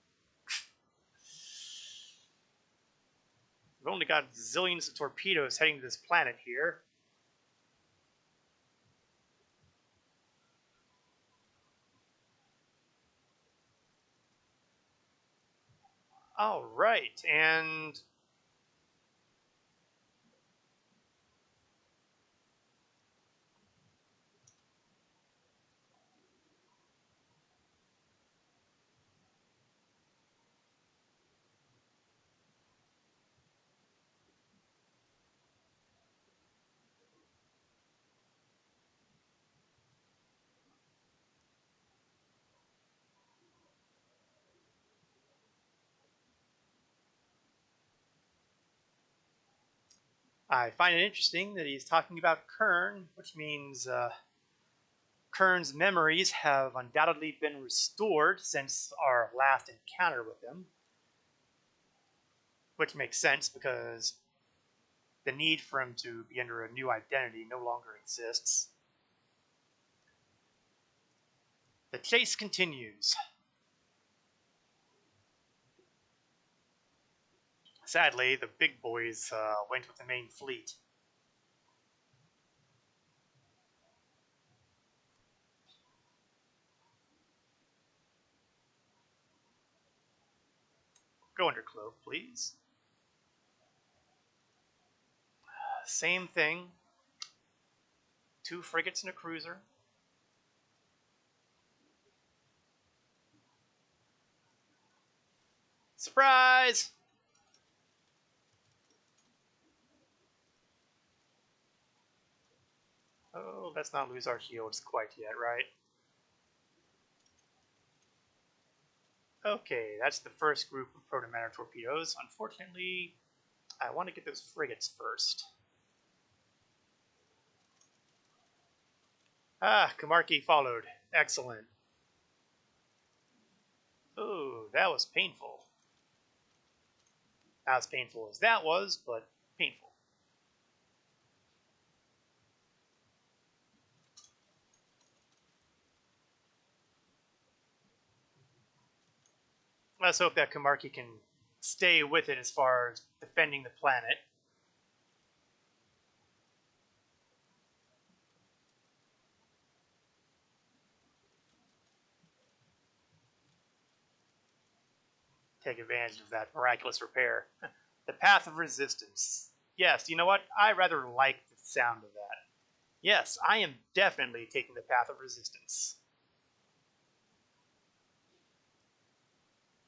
We've only got zillions of torpedoes heading to this planet here. All right, and I find it interesting that he's talking about Kern, which means Kern's memories have undoubtedly been restored since our last encounter with him, which makes sense because the need for him to be under a new identity no longer exists. The chase continues. Sadly, the big boys went with the main fleet. Go under cloak, please. Same thing. 2 frigates and a cruiser. Surprise! Oh, let's not lose our shields quite yet, right? Okay, that's the first group of proto-matter torpedoes. Unfortunately, I want to get those frigates first. Ah, Kamarki followed. Excellent. Oh, that was painful. Not as painful as that was, but painful. Let's hope that Kamarki can stay with it as far as defending the planet. take advantage of that miraculous repair. The path of resistance. Yes, you know what? I rather like the sound of that. Yes, I am definitely taking the path of resistance.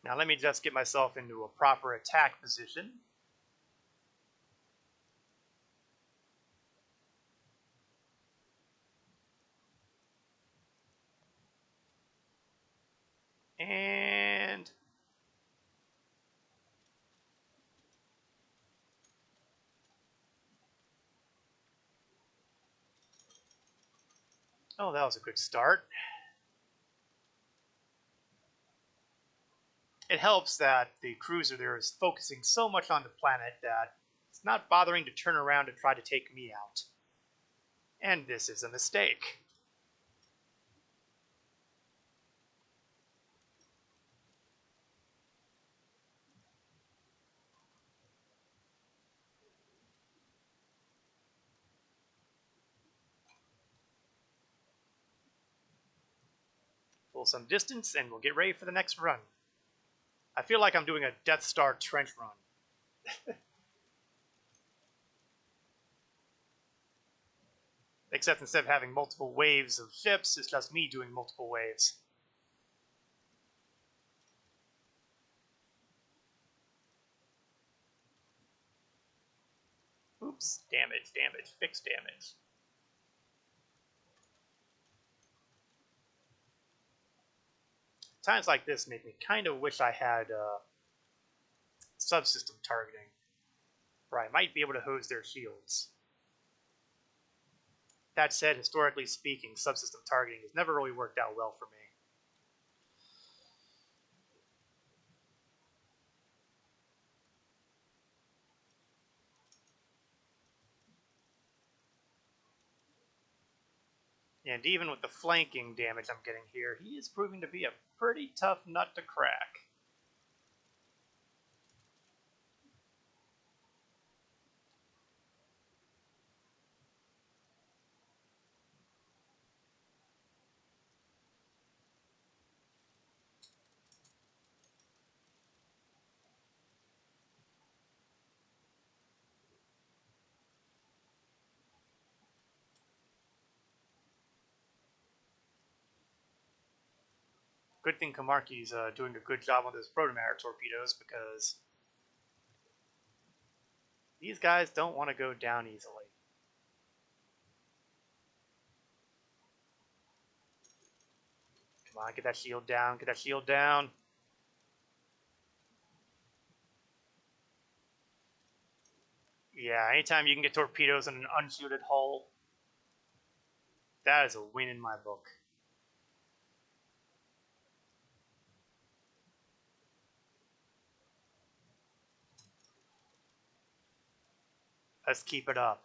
Now let me just get myself into a proper attack position. And oh, that was a good start. It helps that the cruiser there is focusing so much on the planet that it's not bothering to turn around to try to take me out. And this is a mistake. Pull some distance and we'll get ready for the next run. I feel like I'm doing a Death Star trench run. Except instead of having multiple waves of ships, it's just me doing multiple waves. Oops, damage, damage, fixed damage. Times like this make me kind of wish I had subsystem targeting, where I might be able to hose their shields. That said, historically speaking, subsystem targeting has never really worked out well for me. And even with the flanking damage I'm getting here, he is proving to be a pretty tough nut to crack. Good thing Kamarki's doing a good job on those Protomatter torpedoes, because these guys don't want to go down easily. Come on, get that shield down, get that shield down. Yeah, anytime you can get torpedoes in an unshielded hull, that is a win in my book. Let's keep it up.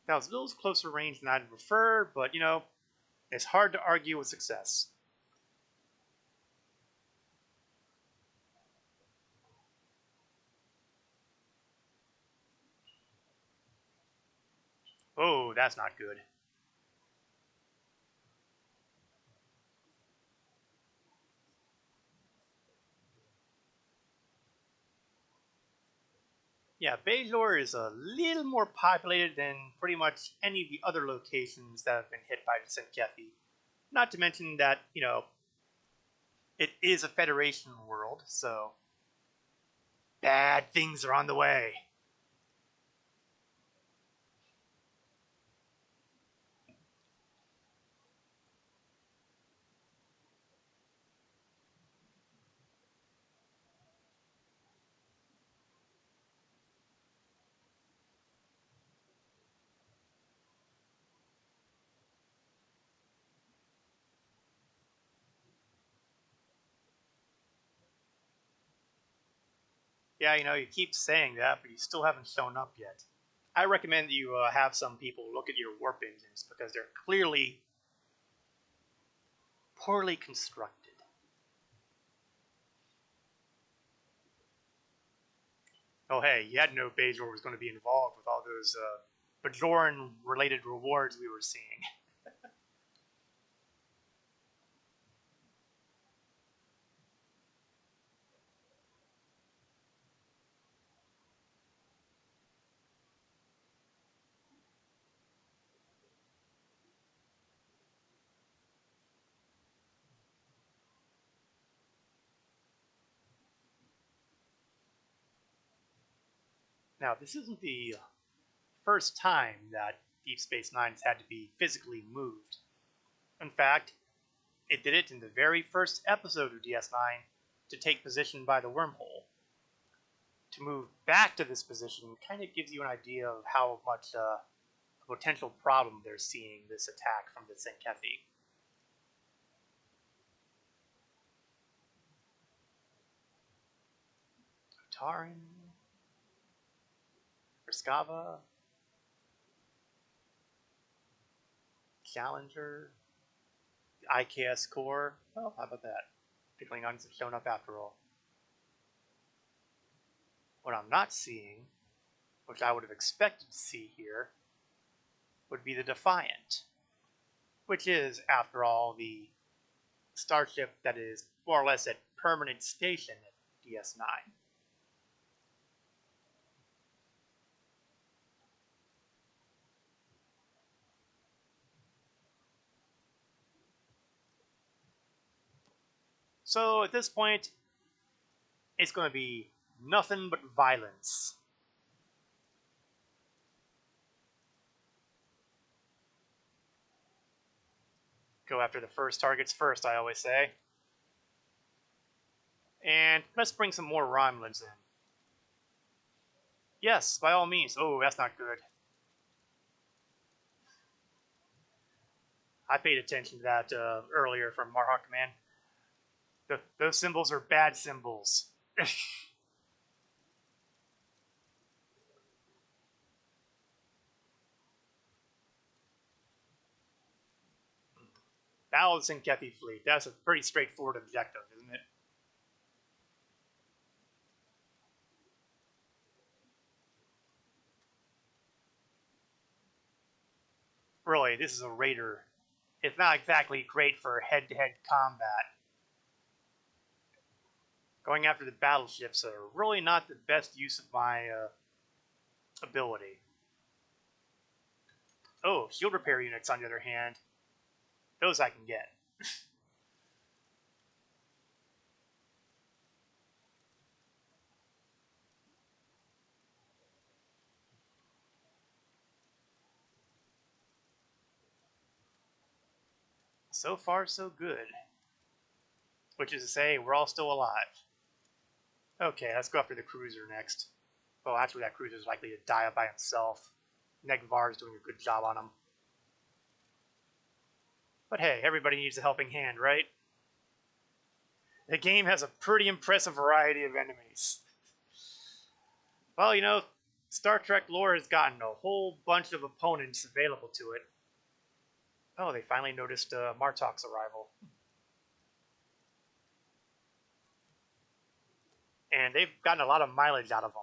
That was a little closer range than I'd prefer, but you know, it's hard to argue with success. Oh, that's not good. Yeah, Bajor is a little more populated than pretty much any of the other locations that have been hit by the S2E50. Not to mention that, you know, it is a Federation world, so bad things are on the way. Yeah, you know, you keep saying that, but you still haven't shown up yet. I recommend that you have some people look at your warp engines, because they're clearly poorly constructed. Oh, hey, you had no Bajor was going to be involved with all those Bajoran-related rewards we were seeing. Now, this isn't the first time that Deep Space Nine has had to be physically moved. In fact, it did it in the very first episode of DS9 to take position by the wormhole. To move back to this position kind of gives you an idea of how much a potential problem they're seeing this attack from the Zenkethi. Taran, Friscava, Challenger, IKS Core. Well, how about that? The Klingons have shown up after all. What I'm not seeing, which I would have expected to see here, would be the Defiant, which is, after all, the starship that is more or less at permanent station at DS9. So at this point, it's going to be nothing but violence. Go after the first targets first, I always say. And let's bring some more Romulans in. Yes, by all means. Oh, that's not good. I paid attention to that earlier from Marhawk Command. Those symbols are bad symbols. Balancing Kethi fleet. That's a pretty straightforward objective, isn't it? Really, this is a raider. It's not exactly great for head-to-head combat. Going after the battleships are really not the best use of my ability. Oh, shield repair units, on the other hand, those I can get. So far, so good. Which is to say, we're all still alive. Okay, let's go after the cruiser next. Well, actually, that cruiser is likely to die by himself. Negvar is doing a good job on him. But hey, everybody needs a helping hand, right? The game has a pretty impressive variety of enemies. Well, you know, Star Trek lore has gotten a whole bunch of opponents available to it. Oh, they finally noticed Martok's arrival. And they've gotten a lot of mileage out of them.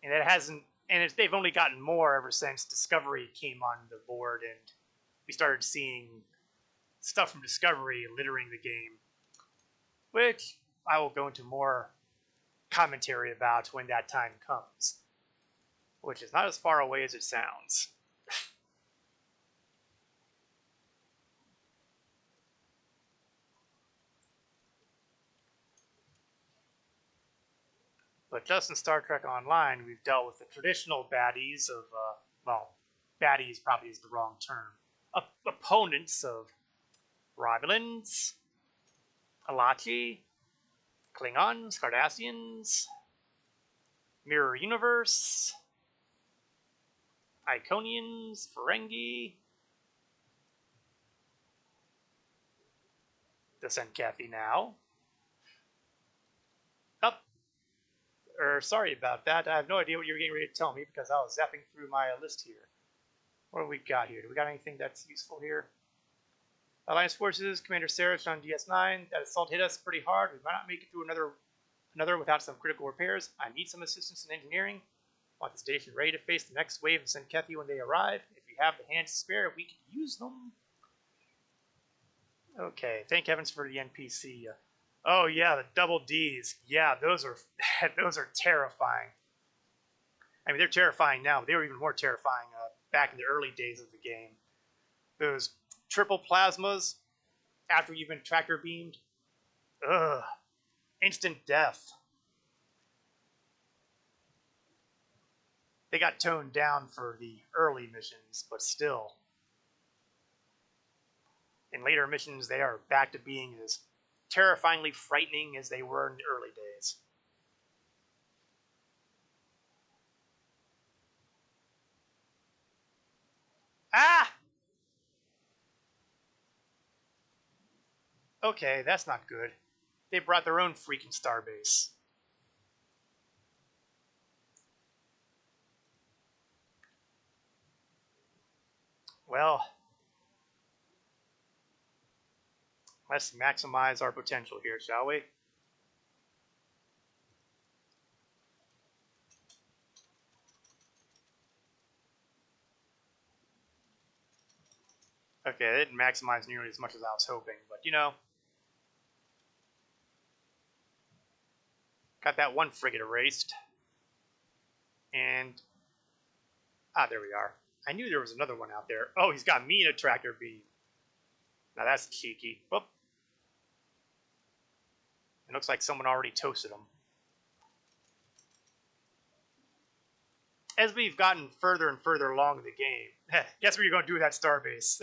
And it hasn't, and they've only gotten more ever since Discovery came on the board and we started seeing stuff from Discovery littering the game, which I will go into more commentary about when that time comes, which is not as far away as it sounds. But just in Star Trek Online, we've dealt with the traditional baddies of, well, baddies probably is the wrong term, opponents of Romulans, Alachi, Klingons, Cardassians, Mirror Universe, Iconians, Ferengi, the Zenkethi now. Up. Sorry about that. I have no idea what you were getting ready to tell me because I was zapping through my list here. What do we got here? Do we got anything that's useful here? Alliance forces, Commander Sarich on DS9. That assault hit us pretty hard. We might not make it through another Another without some critical repairs. I need some assistance in engineering. Want the station ready to face the next wave of Senkethi when they arrive. If you have the hands to spare, we can use them. Okay, thank heavens for the NPC. Oh yeah, the double Ds. Yeah, those are those are terrifying. I mean, they're terrifying now, but they were even more terrifying back in the early days of the game. Those triple plasmas after you've been tractor beamed. Ugh, instant death. They got toned down for the early missions, but still. In later missions, they are back to being as terrifyingly frightening as they were in the early days. Ah! Okay, that's not good. They brought their own freaking starbase. Well, let's maximize our potential here, shall we? Okay, it didn't maximize nearly as much as I was hoping, but you know. Got that one frigate erased. And, there we are. I knew there was another one out there. Oh, he's got me in a tractor beam. Now that's cheeky. Whoop. It looks like someone already toasted him. As we've gotten further and further along in the game, guess what you're going to do with that starbase?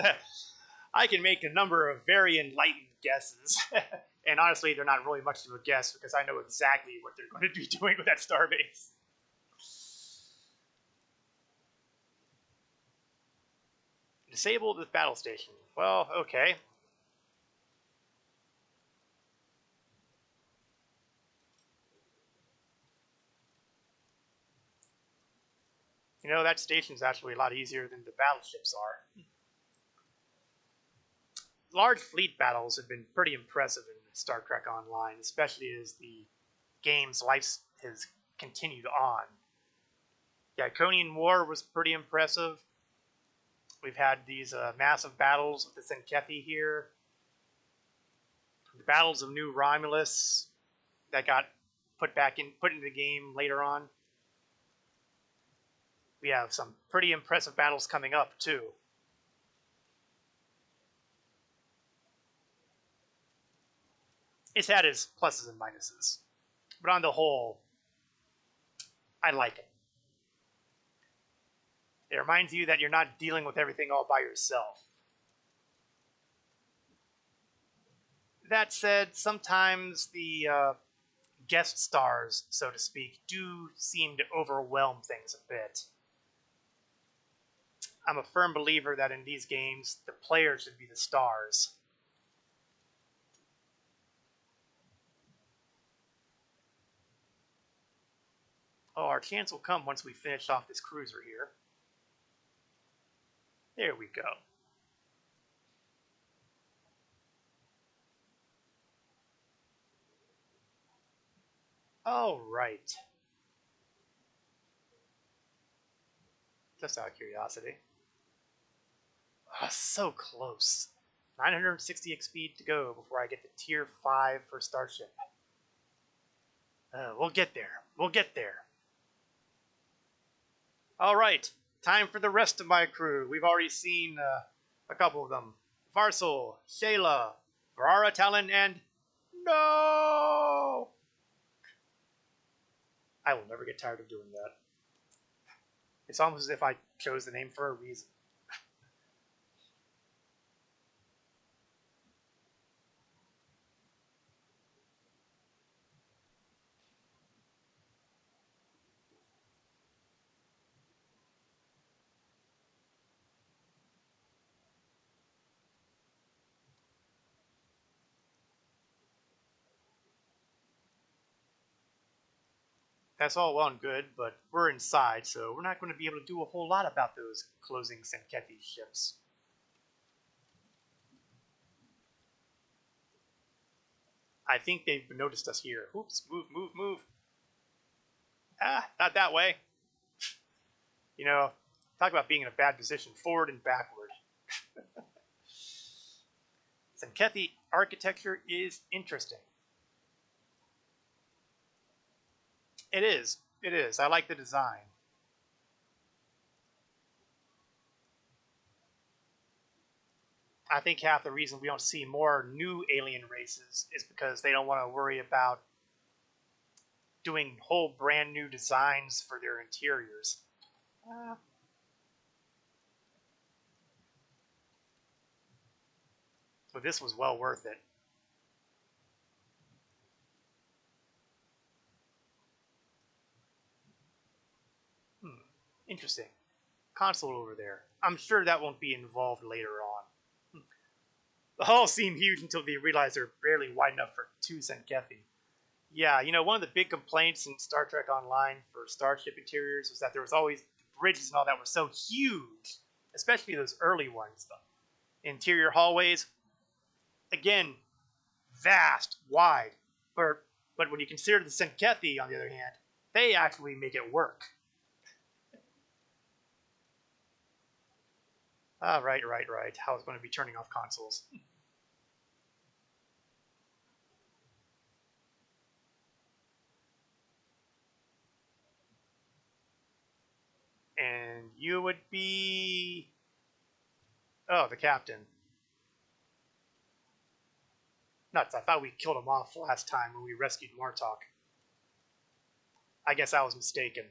I can make a number of very enlightened guesses. And honestly, they're not really much of a guess because I know exactly what they're going to be doing with that starbase. Disable this battle station. Well, okay. You know, that station's actually a lot easier than the battleships are. Large fleet battles have been pretty impressive in Star Trek Online, especially as the game's life has continued on. The Iconian War was pretty impressive. We've had these massive battles with the Senkethi here. The battles of New Romulus that got put into the game later on. We have some pretty impressive battles coming up too. It's had its pluses and minuses, but on the whole, I like it. It reminds you that you're not dealing with everything all by yourself. That said, sometimes the guest stars, so to speak, do seem to overwhelm things a bit. I'm a firm believer that in these games, the players should be the stars. Oh, our chance will come once we finish off this cruiser here. There we go. All right. Just out of curiosity. Oh, so close. 960 XP to go before I get to Tier 5 for Starship. We'll get there. We'll get there. All right. Time for the rest of my crew. We've already seen a couple of them. Varsal, Shayla, Varara Talon, and... No! I will never get tired of doing that. It's almost as if I chose the name for a reason. That's all well and good, but we're inside, so we're not going to be able to do a whole lot about those closing Senkethi ships. I think they've noticed us here. Oops, move, move, move. Ah, not that way. You know, talk about being in a bad position, forward and backward. Sankethi architecture is interesting. It is. It is. I like the design. I think half the reason we don't see more new alien races is because they don't want to worry about doing whole brand new designs for their interiors. Uh, but this was well worth it. Hmm. Interesting. Console over there. I'm sure that won't be involved later on. The halls seem huge until they realize they're barely wide enough for two Sankethi. Yeah, one of the big complaints in Star Trek Online for Starship interiors was that there was always bridges and all that were so huge, especially those early ones. The interior hallways, again, vast, wide. But when you consider the Sankethi, on the other hand, they actually make it work. Ah, right, right, right. I was going to be turning off consoles. And you would be. Oh, the captain. Nuts. I thought we killed him off last time when we rescued Martok. I guess I was mistaken.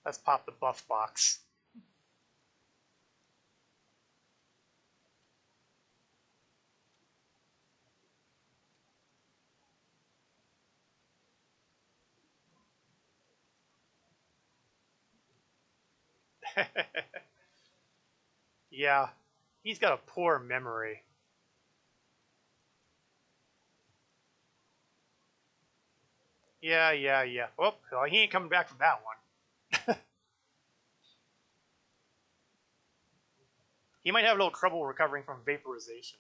Let's pop the buff box. Yeah, he's got a poor memory. Yeah, yeah, yeah. Well, he ain't coming back from that one. He might have a little trouble recovering from vaporization.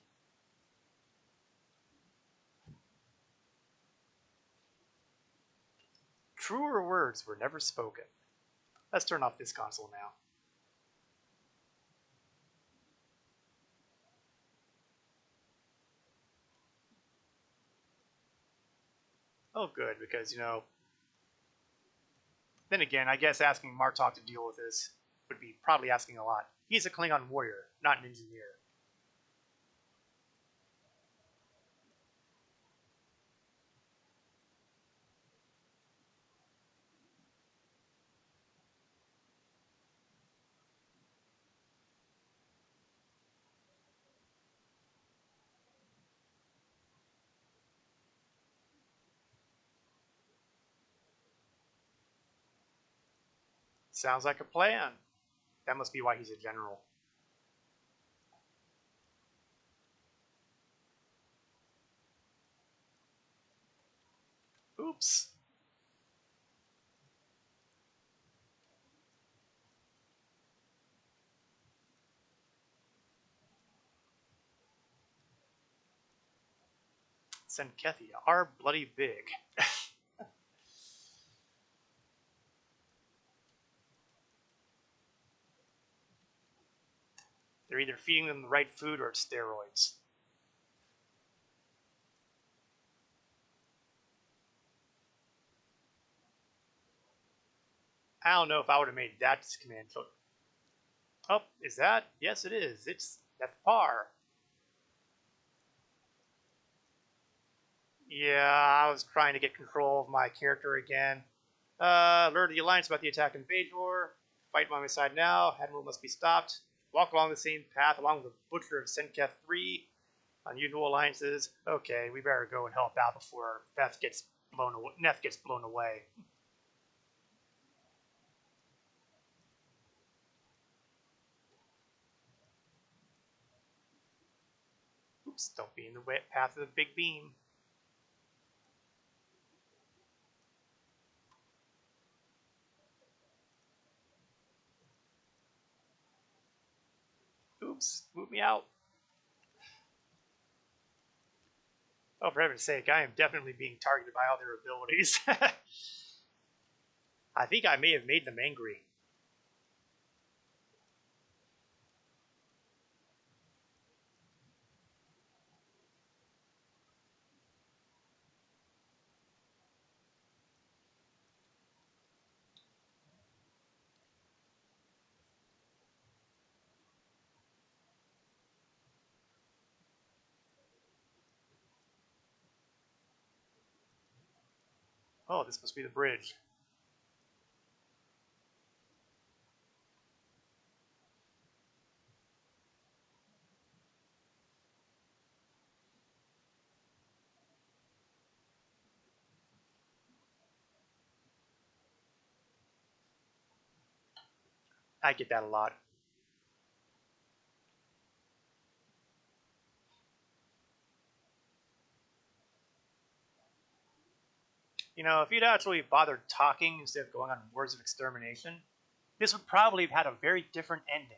Truer words were never spoken. Let's turn off this console now. Oh, good, because, then again, I guess asking Martok to deal with this would be probably asking a lot. He's a Klingon warrior, not an engineer. Sounds like a plan. That must be why he's a general. Oops. Senkethia are bloody big. They're either feeding them the right food or steroids. I don't know if I would have made that command filter. Oh, is that? Yes, it is. It's that's par. Yeah, I was trying to get control of my character again. Alert the Alliance about the attack in Bajor. Fight by my side now. Admiral must be stopped. Walk along the same path along with the Butcher of Senketh 3. Unusual alliances. Okay, we better go and help out before Neth gets blown away. Neth gets blown away. Oops, don't be in the way, path of the big beam. Oops, move me out. Oh, for heaven's sake, I am definitely being targeted by all their abilities. I think I may have made them angry. Oh, this must be the bridge. I get that a lot. You know, if you'd actually bothered talking instead of going on words of extermination, this would probably have had a very different ending.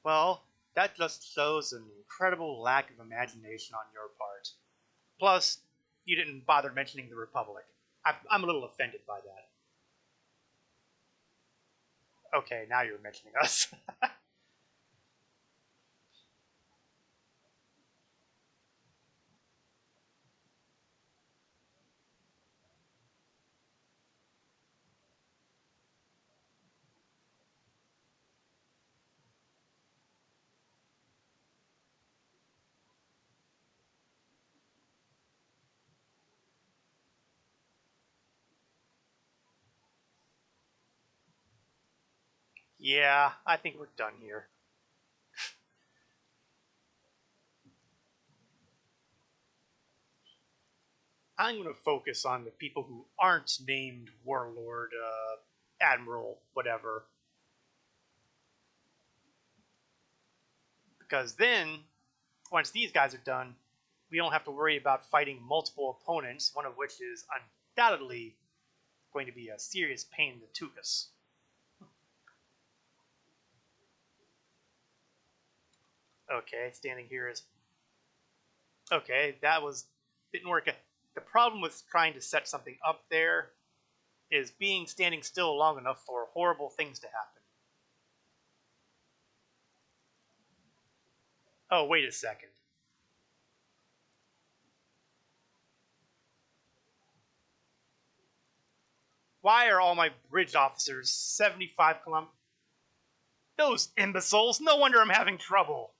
Well, that just shows an incredible lack of imagination on your part. Plus, you didn't bother mentioning the Republic. I'm a little offended by that. Okay, now you're mentioning us. Yeah, I think we're done here. I'm going to focus on the people who aren't named Warlord, Admiral, whatever. Because then, once these guys are done, we don't have to worry about fighting multiple opponents, one of which is undoubtedly going to be a serious pain in the tuchus. Okay, standing here is okay. That was didn't work. The problem with trying to set something up there is being standing still long enough for horrible things to happen. Oh, wait a second. Why are all my bridge officers 75 kilometers? Those imbeciles! No wonder I'm having trouble.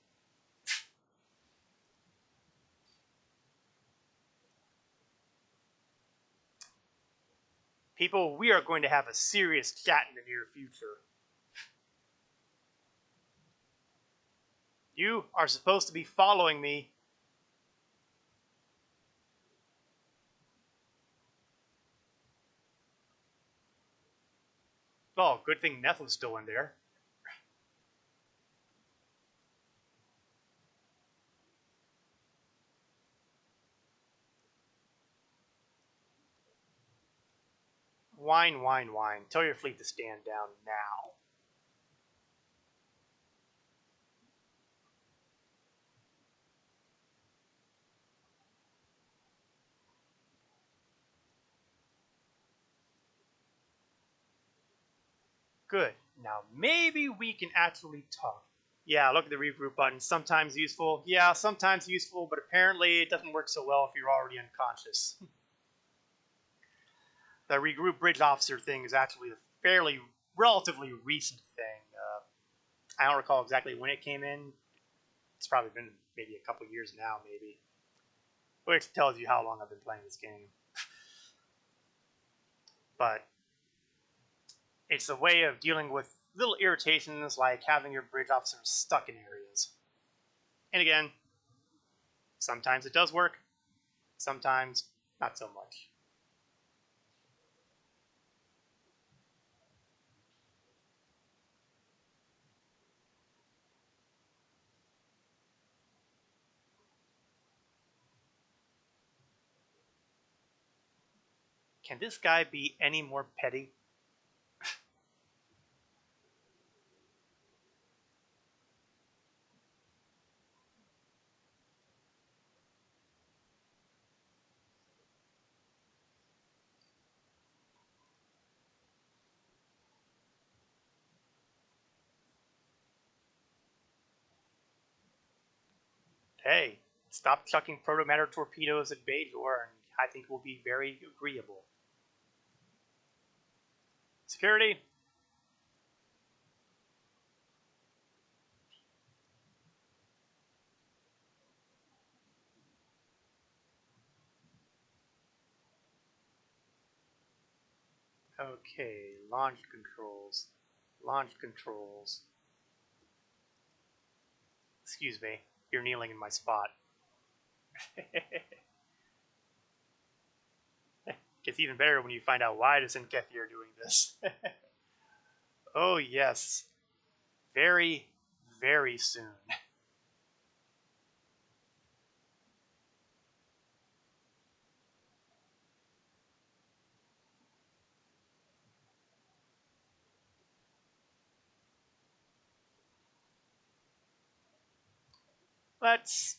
People, we are going to have a serious chat in the near future. You are supposed to be following me. Oh, good thing Neth was still in there. Whine, whine, whine. Tell your fleet to stand down now. Good. Now maybe we can actually talk. Yeah, look at the regroup button. Sometimes useful. Yeah, sometimes useful, but apparently it doesn't work so well if you're already unconscious. The regroup bridge officer thing is actually a fairly, relatively recent thing. I don't recall exactly when it came in. It's probably been maybe a couple years now, maybe. Which tells you how long I've been playing this game. But it's a way of dealing with little irritations like having your bridge officers stuck in areas. And again, sometimes it does work, sometimes not so much. Can this guy be any more petty? Hey, stop chucking protomatter torpedoes at Bajor, and I think we'll be very agreeable. Security. Okay, launch controls. Launch controls. Excuse me, you're kneeling in my spot. Gets even better when you find out why doesn't Gethy are doing this. Oh yes, very, very soon. Let's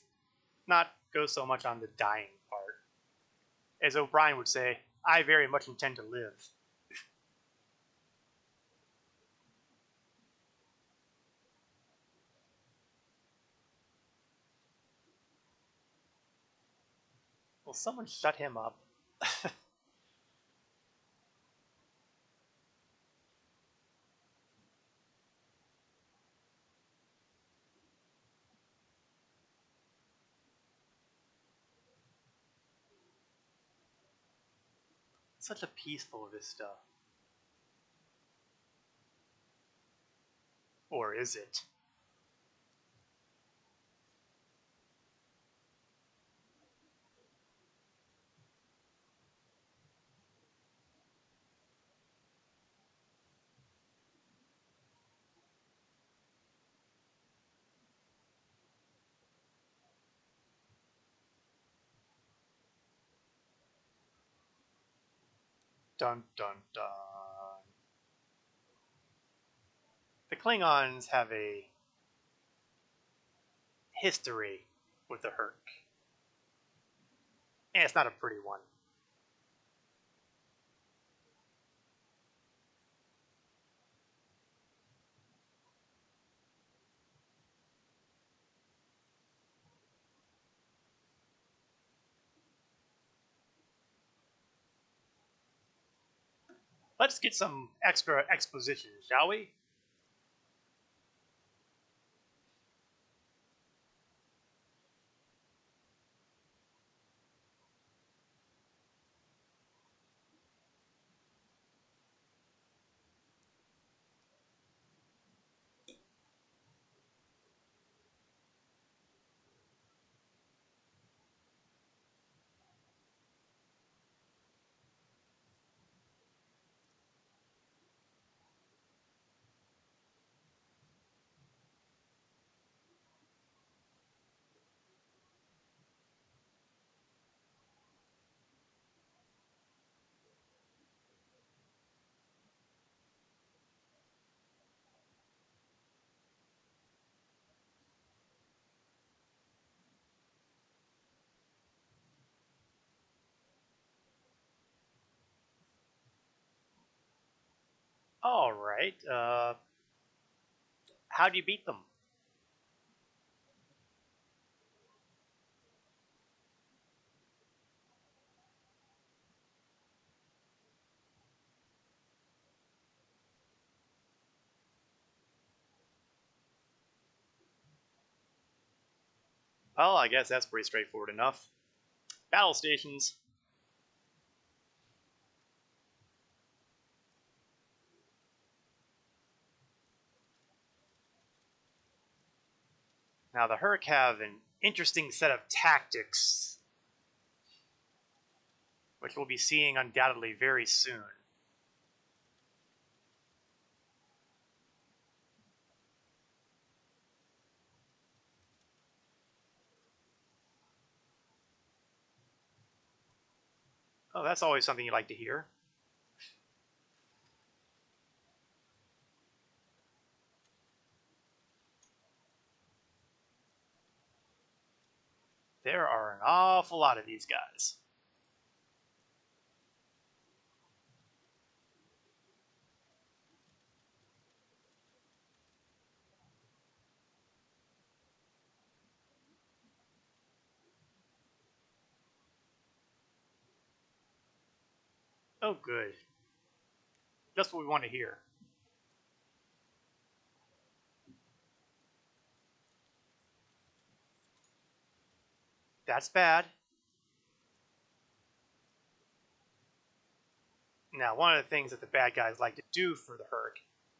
not go so much on the dying part. As O'Brien would say, I very much intend to live. Will someone shut him up? Such a peaceful vista. Or is it? Dun dun dun. The Klingons have a history with the Herc. And it's not a pretty one. Let's get some extra exposition, shall we? All right. How do you beat them? Well, I guess that's pretty straightforward enough. Battle stations. Now, the Herc have an interesting set of tactics, which we'll be seeing undoubtedly very soon. Oh, that's always something you like to hear. There are an awful lot of these guys. Oh, good. Just what we want to hear. That's bad. Now, one of the things that the bad guys like to do for the Herc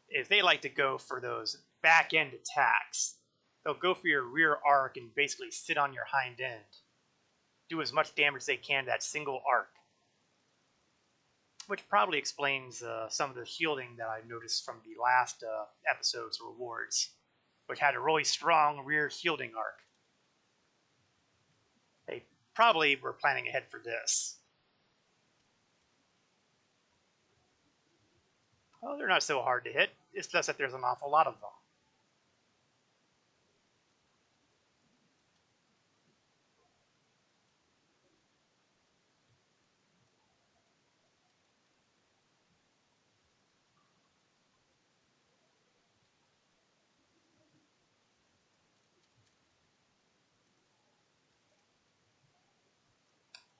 is they like to go for those back end attacks. They'll go for your rear arc and basically sit on your hind end. Do as much damage as they can to that single arc. Which probably explains some of the shielding that I noticed from the last episode's rewards, which had a really strong rear shielding arc. They probably were planning ahead for this. Well, they're not so hard to hit. It's just that there's an awful lot of them.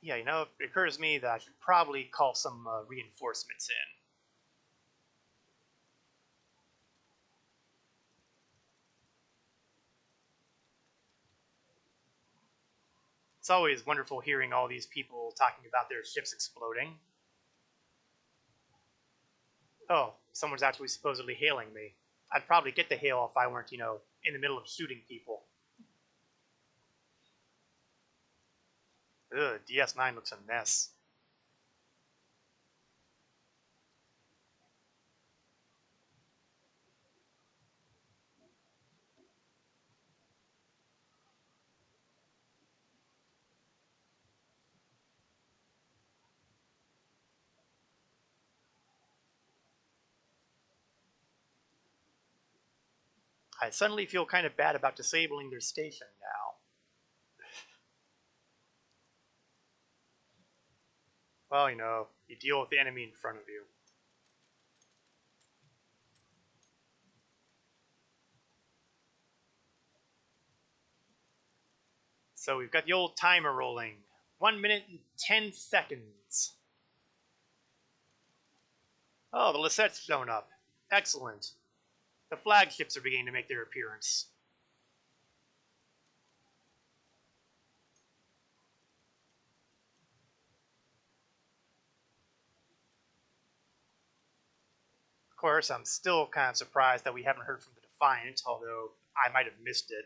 Yeah, it occurs to me that I should probably call some reinforcements in. It's always wonderful hearing all these people talking about their ships exploding. Oh, someone's actually supposedly hailing me. I'd probably get the hail if I weren't, in the middle of shooting people. Ugh, DS9 looks a mess. I suddenly feel kind of bad about disabling their station now. Well, you deal with the enemy in front of you. So we've got the old timer rolling. 1 minute and 10 seconds. Oh, the Lisette's shown up. Excellent. The flagships are beginning to make their appearance. Of course, I'm still kind of surprised that we haven't heard from the Defiant, although I might have missed it.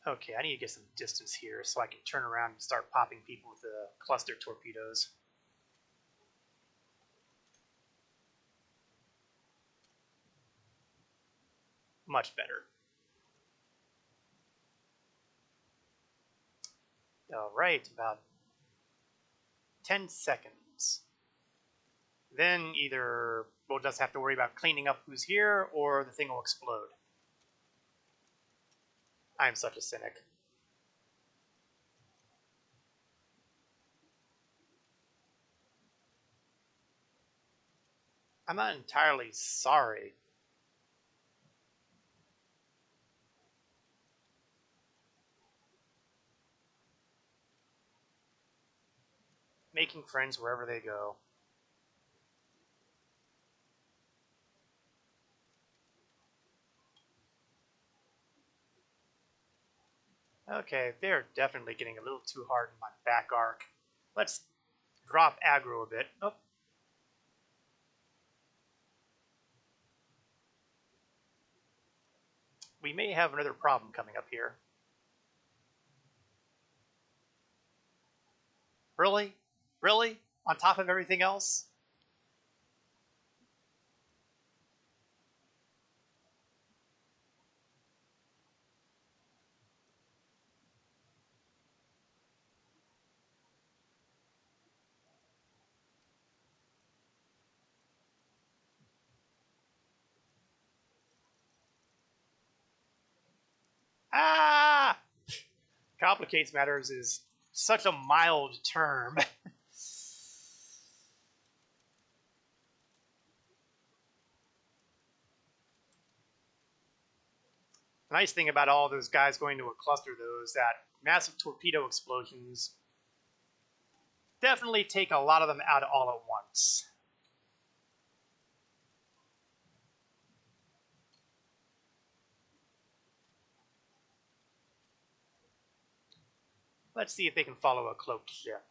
Okay, I need to get some distance here so I can turn around and start popping people with the cluster torpedoes. Much better. Alright, about 10 seconds. Then either we'll just have to worry about cleaning up who's here, or the thing will explode. I'm such a cynic. I'm not entirely sorry. Making friends wherever they go. Okay, they're definitely getting a little too hard in my back arc. Let's drop aggro a bit. Oh. We may have another problem coming up here. Really? Really? on top of everything else. Ah! Complicates matters is such a mild term. The nice thing about all those guys going to a cluster, though, is that massive torpedo explosions definitely take a lot of them out all at once. Let's see if they can follow a cloaked ship.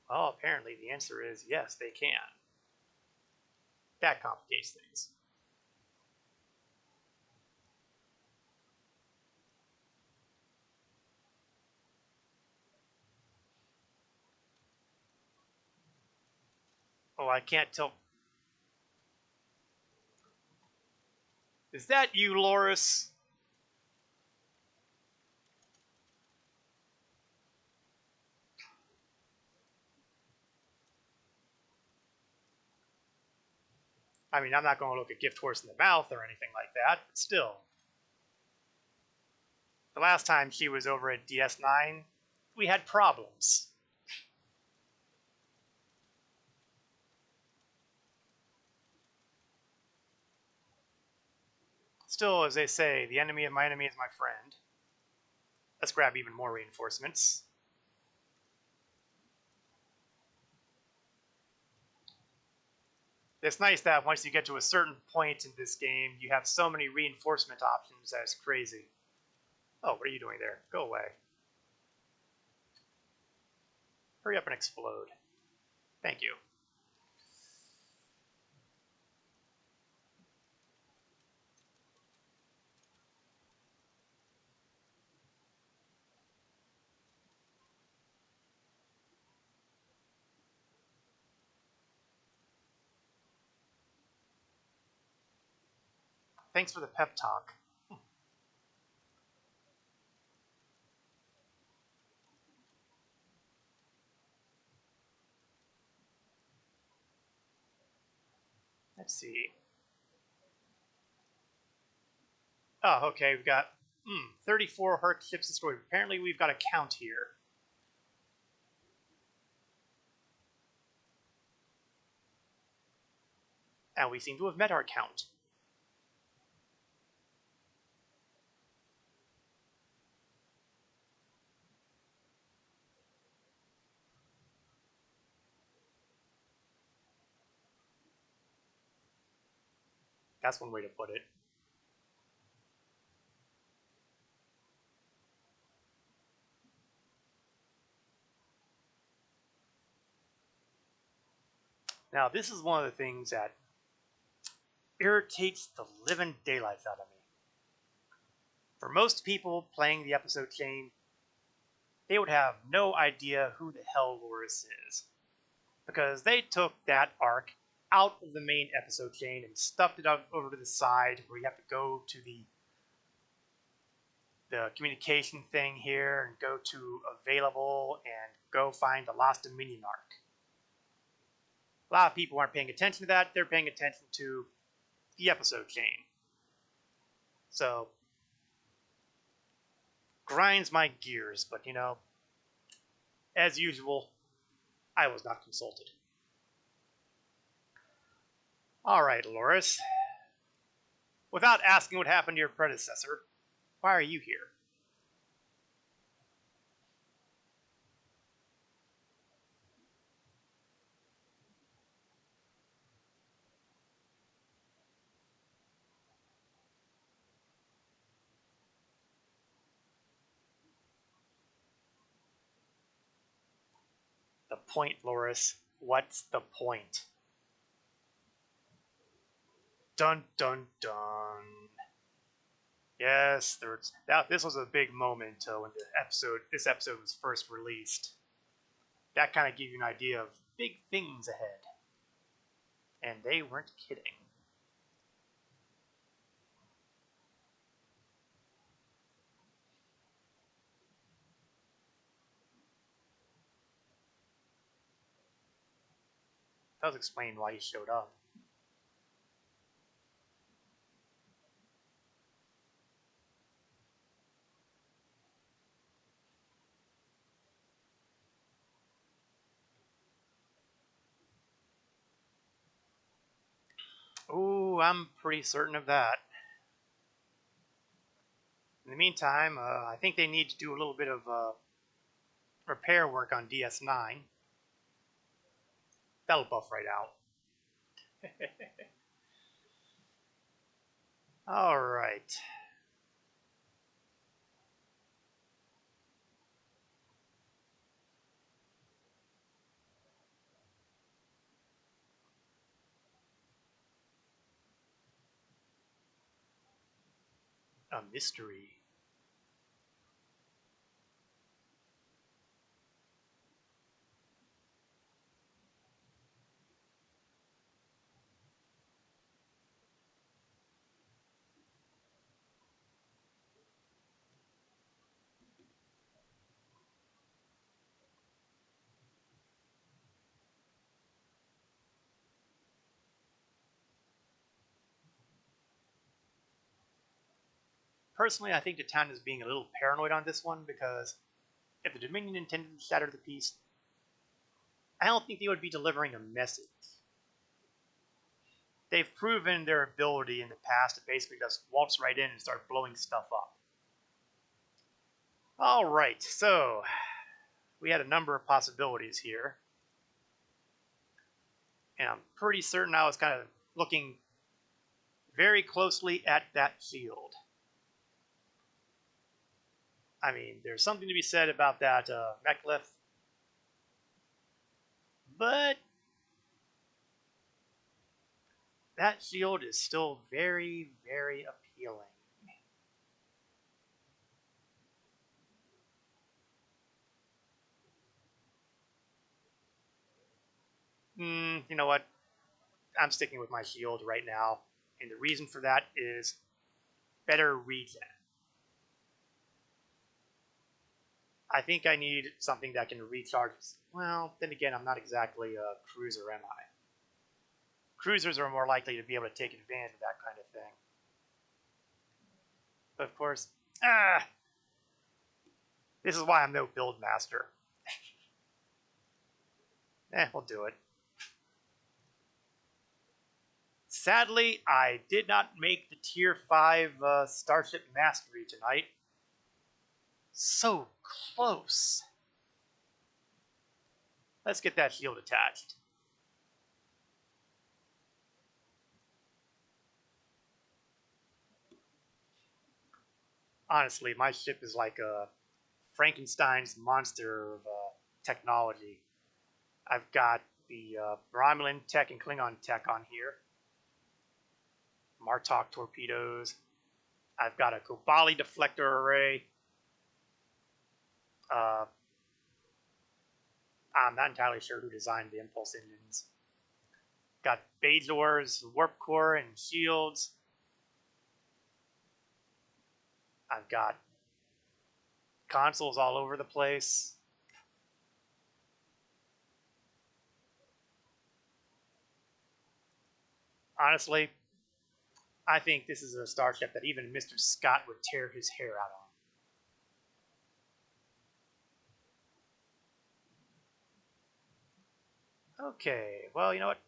Well, apparently the answer is yes, they can. That complicates things. Oh, I can't tell. Is that you, Loris? I mean, I'm not going to look a gift horse in the mouth or anything like that, but still. The last time she was over at DS9, we had problems. Still, as they say, the enemy of my enemy is my friend. Let's grab even more reinforcements. It's nice that once you get to a certain point in this game, you have so many reinforcement options that it's crazy. Oh, what are you doing there? Go away. Hurry up and explode. Thank you. Thanks for the pep talk. Let's see. Oh, okay, we've got 34 Herc ships destroyed. Apparently we've got a count here. And we seem to have met our count. That's one way to put it. Now, this is one of the things that irritates the living daylights out of me. For most people playing the episode chain, they would have no idea who the hell Loris is. Because they took that arc out of the main episode chain and stuffed it up over to the side where you have to go to the communication thing here and go to available and go find the Lost Dominion arc. A lot of people aren't paying attention to that. They're paying attention to the episode chain. So, grinds my gears, but you know, as usual, I was not consulted. Alright, Loris. Without asking what happened to your predecessor, why are you here? The point, Loris. What's the point? Dun dun dun. Yes, this was a big moment when this episode was first released. That kind of gave you an idea of big things ahead, and they weren't kidding. Does explain why he showed up. Ooh, I'm pretty certain of that. In the meantime, I think they need to do a little bit of repair work on DS9. That'll buff right out. All right. A mystery. Personally, I think the town is being a little paranoid on this one because if the Dominion intended to shatter the peace, I don't think they would be delivering a message. They've proven their ability in the past to basically just waltz right in and start blowing stuff up. All right, so we had a number of possibilities here, and I'm pretty certain I was kind of looking very closely at that shield. I mean, there's something to be said about that mechlith, but that shield is still very, very appealing. You know what? I'm sticking with my shield right now, and the reason for that is better regen. I think I need something that can recharge. Well, then again, I'm not exactly a cruiser, am I? Cruisers are more likely to be able to take advantage of that kind of thing. But of course, ah, this is why I'm no build master. We'll do it. Sadly, I did not make the Tier 5 Starship Mastery tonight. So close. Let's get that shield attached. Honestly, my ship is like a Frankenstein's monster of technology. I've got the Romulan tech and Klingon tech on here. Martok torpedoes. I've got a Kobali deflector array. Uh, I'm not entirely sure who designed the impulse engines. Got Bajor's warp core and shields. I've got consoles all over the place. Honestly, I think this is a starship that even Mr. Scott would tear his hair out on. Okay, well, you know what?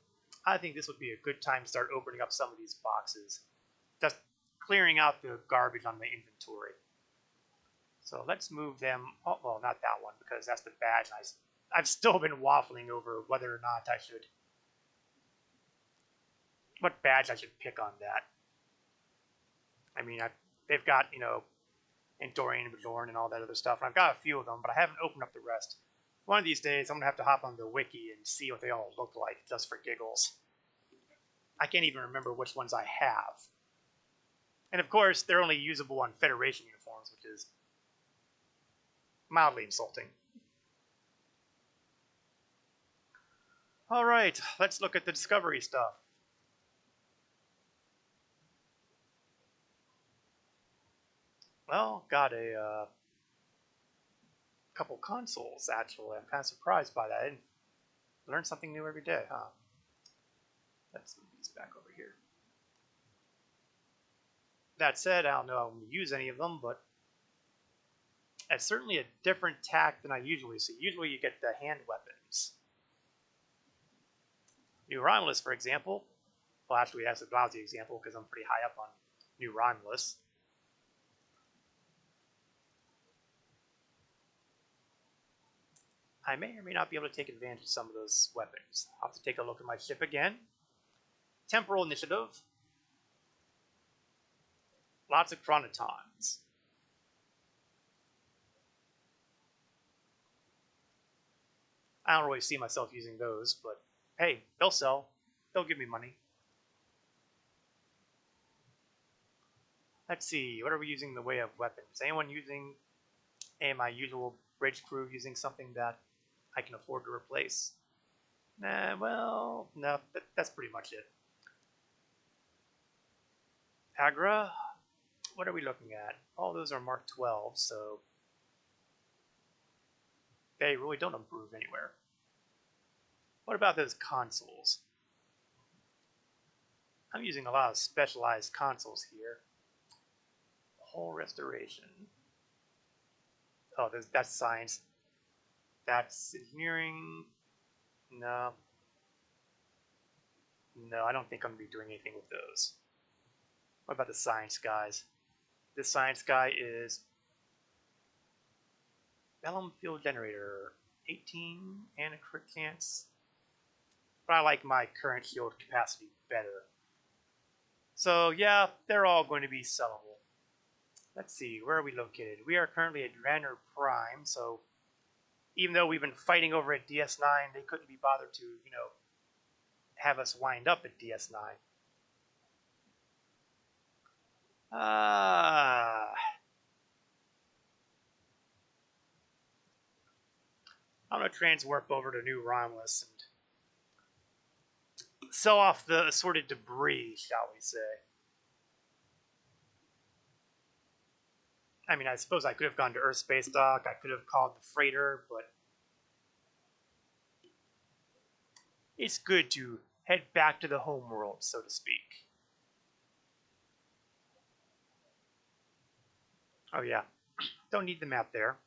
I think this would be a good time to start opening up some of these boxes. Just clearing out the garbage on my inventory. So let's move them. Oh, well, not that one because that's the badge. And I've still been waffling over whether or not I should, what badge I should pick on that. I mean, they've got, Endorian and Bajorn and all that other stuff. And I've got a few of them, but I haven't opened up the rest. One of these days, I'm going to have to hop on the wiki and see what they all look like just for giggles. I can't even remember which ones I have. And of course, they're only usable on Federation uniforms, which is mildly insulting. All right, let's look at the Discovery stuff. Well, got a couple consoles, actually. I'm kind of surprised by that. I learn something new every day, huh? Let's move these back over here. That said, I don't know how I'm going to use any of them, but it's certainly a different tack than I usually see. Usually you get the hand weapons. New Romulus, for example. Well, actually, that's a lousy example because I'm pretty high up on New Romulus. I may or may not be able to take advantage of some of those weapons. I'll have to take a look at my ship again. Temporal Initiative. Lots of chronotons. I don't really see myself using those, but hey, they'll sell. They'll give me money. Let's see, what are we using in the way of weapons? Anyone using my usual bridge crew using something that I can afford to replace? Nah, well, no, that's pretty much it. Agra, what are we looking at? All those are Mark 12, so they really don't improve anywhere. What about those consoles? I'm using a lot of specialized consoles here. Whole restoration. Oh, that's science. That's engineering. No. No, I don't think I'm going to be doing anything with those. What about the science guys? This science guy is Vellum Field Generator, 18 and a crit chance. But I like my current shield capacity better. So yeah, they're all going to be sellable. Let's see, where are we located? We are currently at Ranner Prime, so even though we've been fighting over at DS9, they couldn't be bothered to, have us wind up at DS9. I'm going to transwarp over to New Romulus and sell off the assorted debris, shall we say. I mean, I suppose I could have gone to Earth Space Dock, I could have called the freighter, but it's good to head back to the home world, so to speak. Oh yeah, don't need the map there.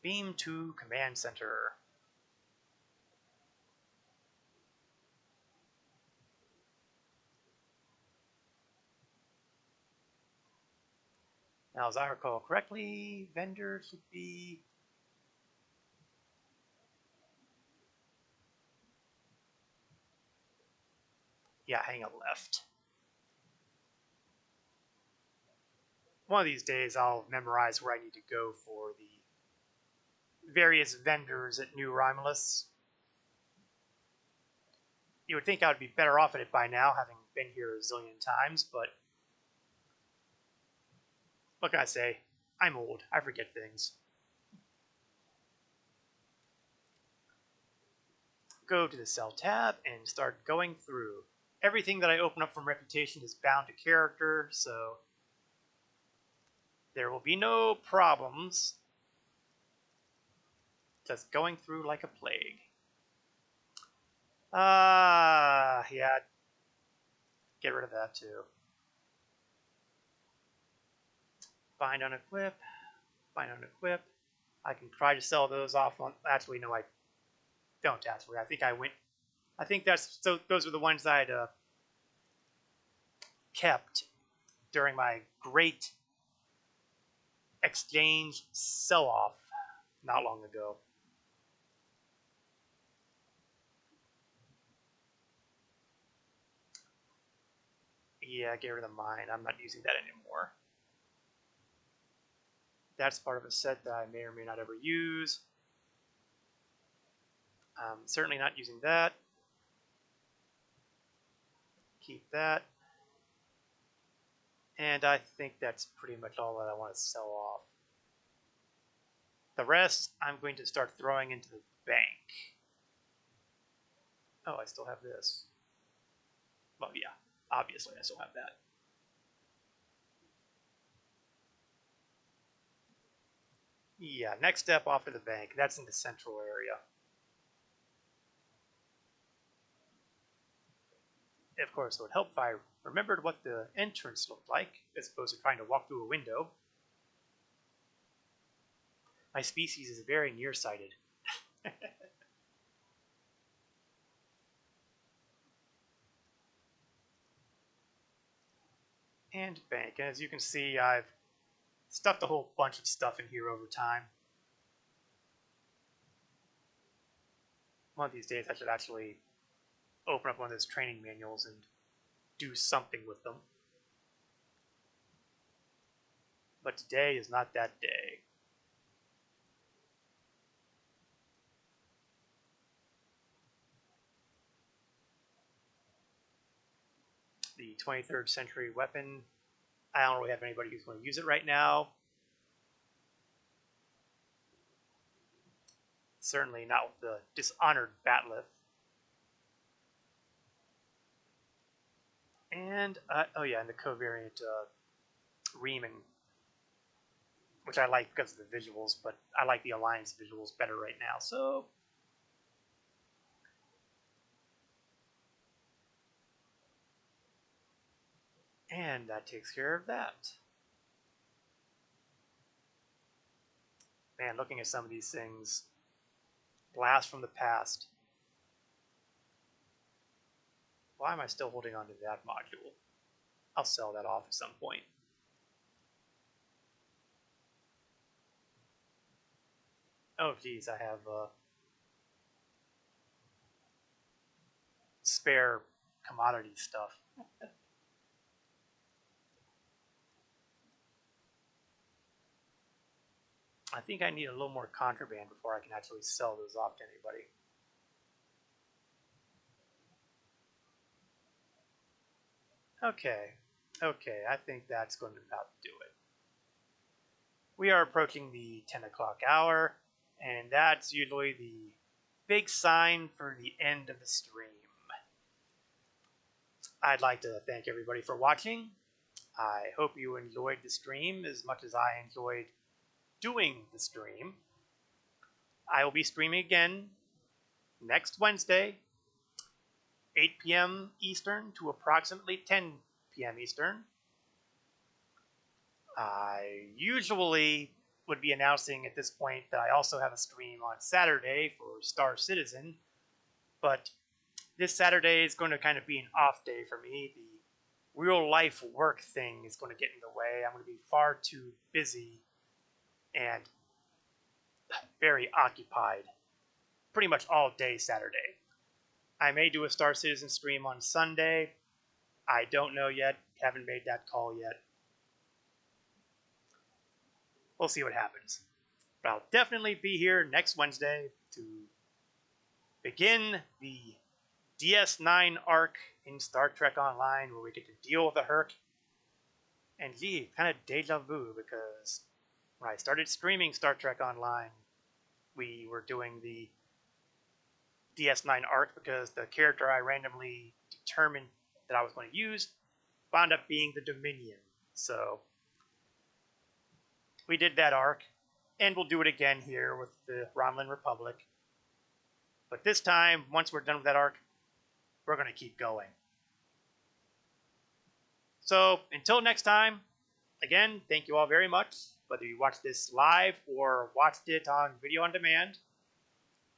Beam to Command Center. Now, as I recall correctly, vendor should be... Yeah, hang a left. One of these days I'll memorize where I need to go for the various vendors at New Romulus. You would think I would be better off at it by now, having been here a zillion times, but what can I say? I'm old. I forget things. Go to the Cell tab and start going through. Everything that I open up from Reputation is bound to character, so there will be no problems. Just going through like a plague. Yeah. Get rid of that too. Bind on equip. Bind on equip. I can try to sell those off on... Actually, no, I don't actually. I think those are the ones I'd kept during my great exchange sell-off not long ago. Yeah, get rid of mine. I'm not using that anymore. That's part of a set that I may or may not ever use. Certainly not using that. Keep that. And I think that's pretty much all that I want to sell off. The rest I'm going to start throwing into the bank. Oh, I still have this. Well, yeah, obviously I still have that. Yeah, next step off to the bank. That's in the central area. Of course, it would help if I remembered what the entrance looked like, as opposed to trying to walk through a window. My species is very nearsighted. And bank. And as you can see, I've stuffed a whole bunch of stuff in here over time. One of these days I should actually open up one of those training manuals and do something with them. But today is not that day. The 23rd century weapon. I don't really have anybody who's going to use it right now. Certainly not with the dishonored Batleth. And, oh yeah, and the covariant Reaming, which I like because of the visuals, but I like the Alliance visuals better right now, so... And that takes care of that. Man, looking at some of these things, blast from the past. Why am I still holding on to that module? I'll sell that off at some point. Oh geez, I have spare commodity stuff. I think I need a little more contraband before I can actually sell those off to anybody. Okay, I think that's going to about do it. We are approaching the 10 o'clock hour, and that's usually the big sign for the end of the stream. I'd like to thank everybody for watching. I hope you enjoyed the stream as much as I enjoyed doing the stream. I will be streaming again next Wednesday, 8 p.m. Eastern to approximately 10 p.m. Eastern. I usually would be announcing at this point that I also have a stream on Saturday for Star Citizen, but this Saturday is going to kind of be an off day for me. The real life work thing is going to get in the way. I'm going to be far too busy and very occupied pretty much all day Saturday. I may do a Star Citizen stream on Sunday. I don't know yet. Haven't made that call yet. We'll see what happens. But I'll definitely be here next Wednesday to begin the DS9 arc in Star Trek Online, where we get to deal with the Herc. And gee, kind of deja vu, because when I started streaming Star Trek Online, we were doing the DS9 arc because the character I randomly determined that I was going to use wound up being the Dominion. So we did that arc, and we'll do it again here with the Romulan Republic. But this time, once we're done with that arc, we're going to keep going. So until next time, again, thank you all very much. Whether you watched this live or watched it on video on demand,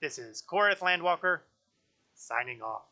this is Korith Landwalker, signing off.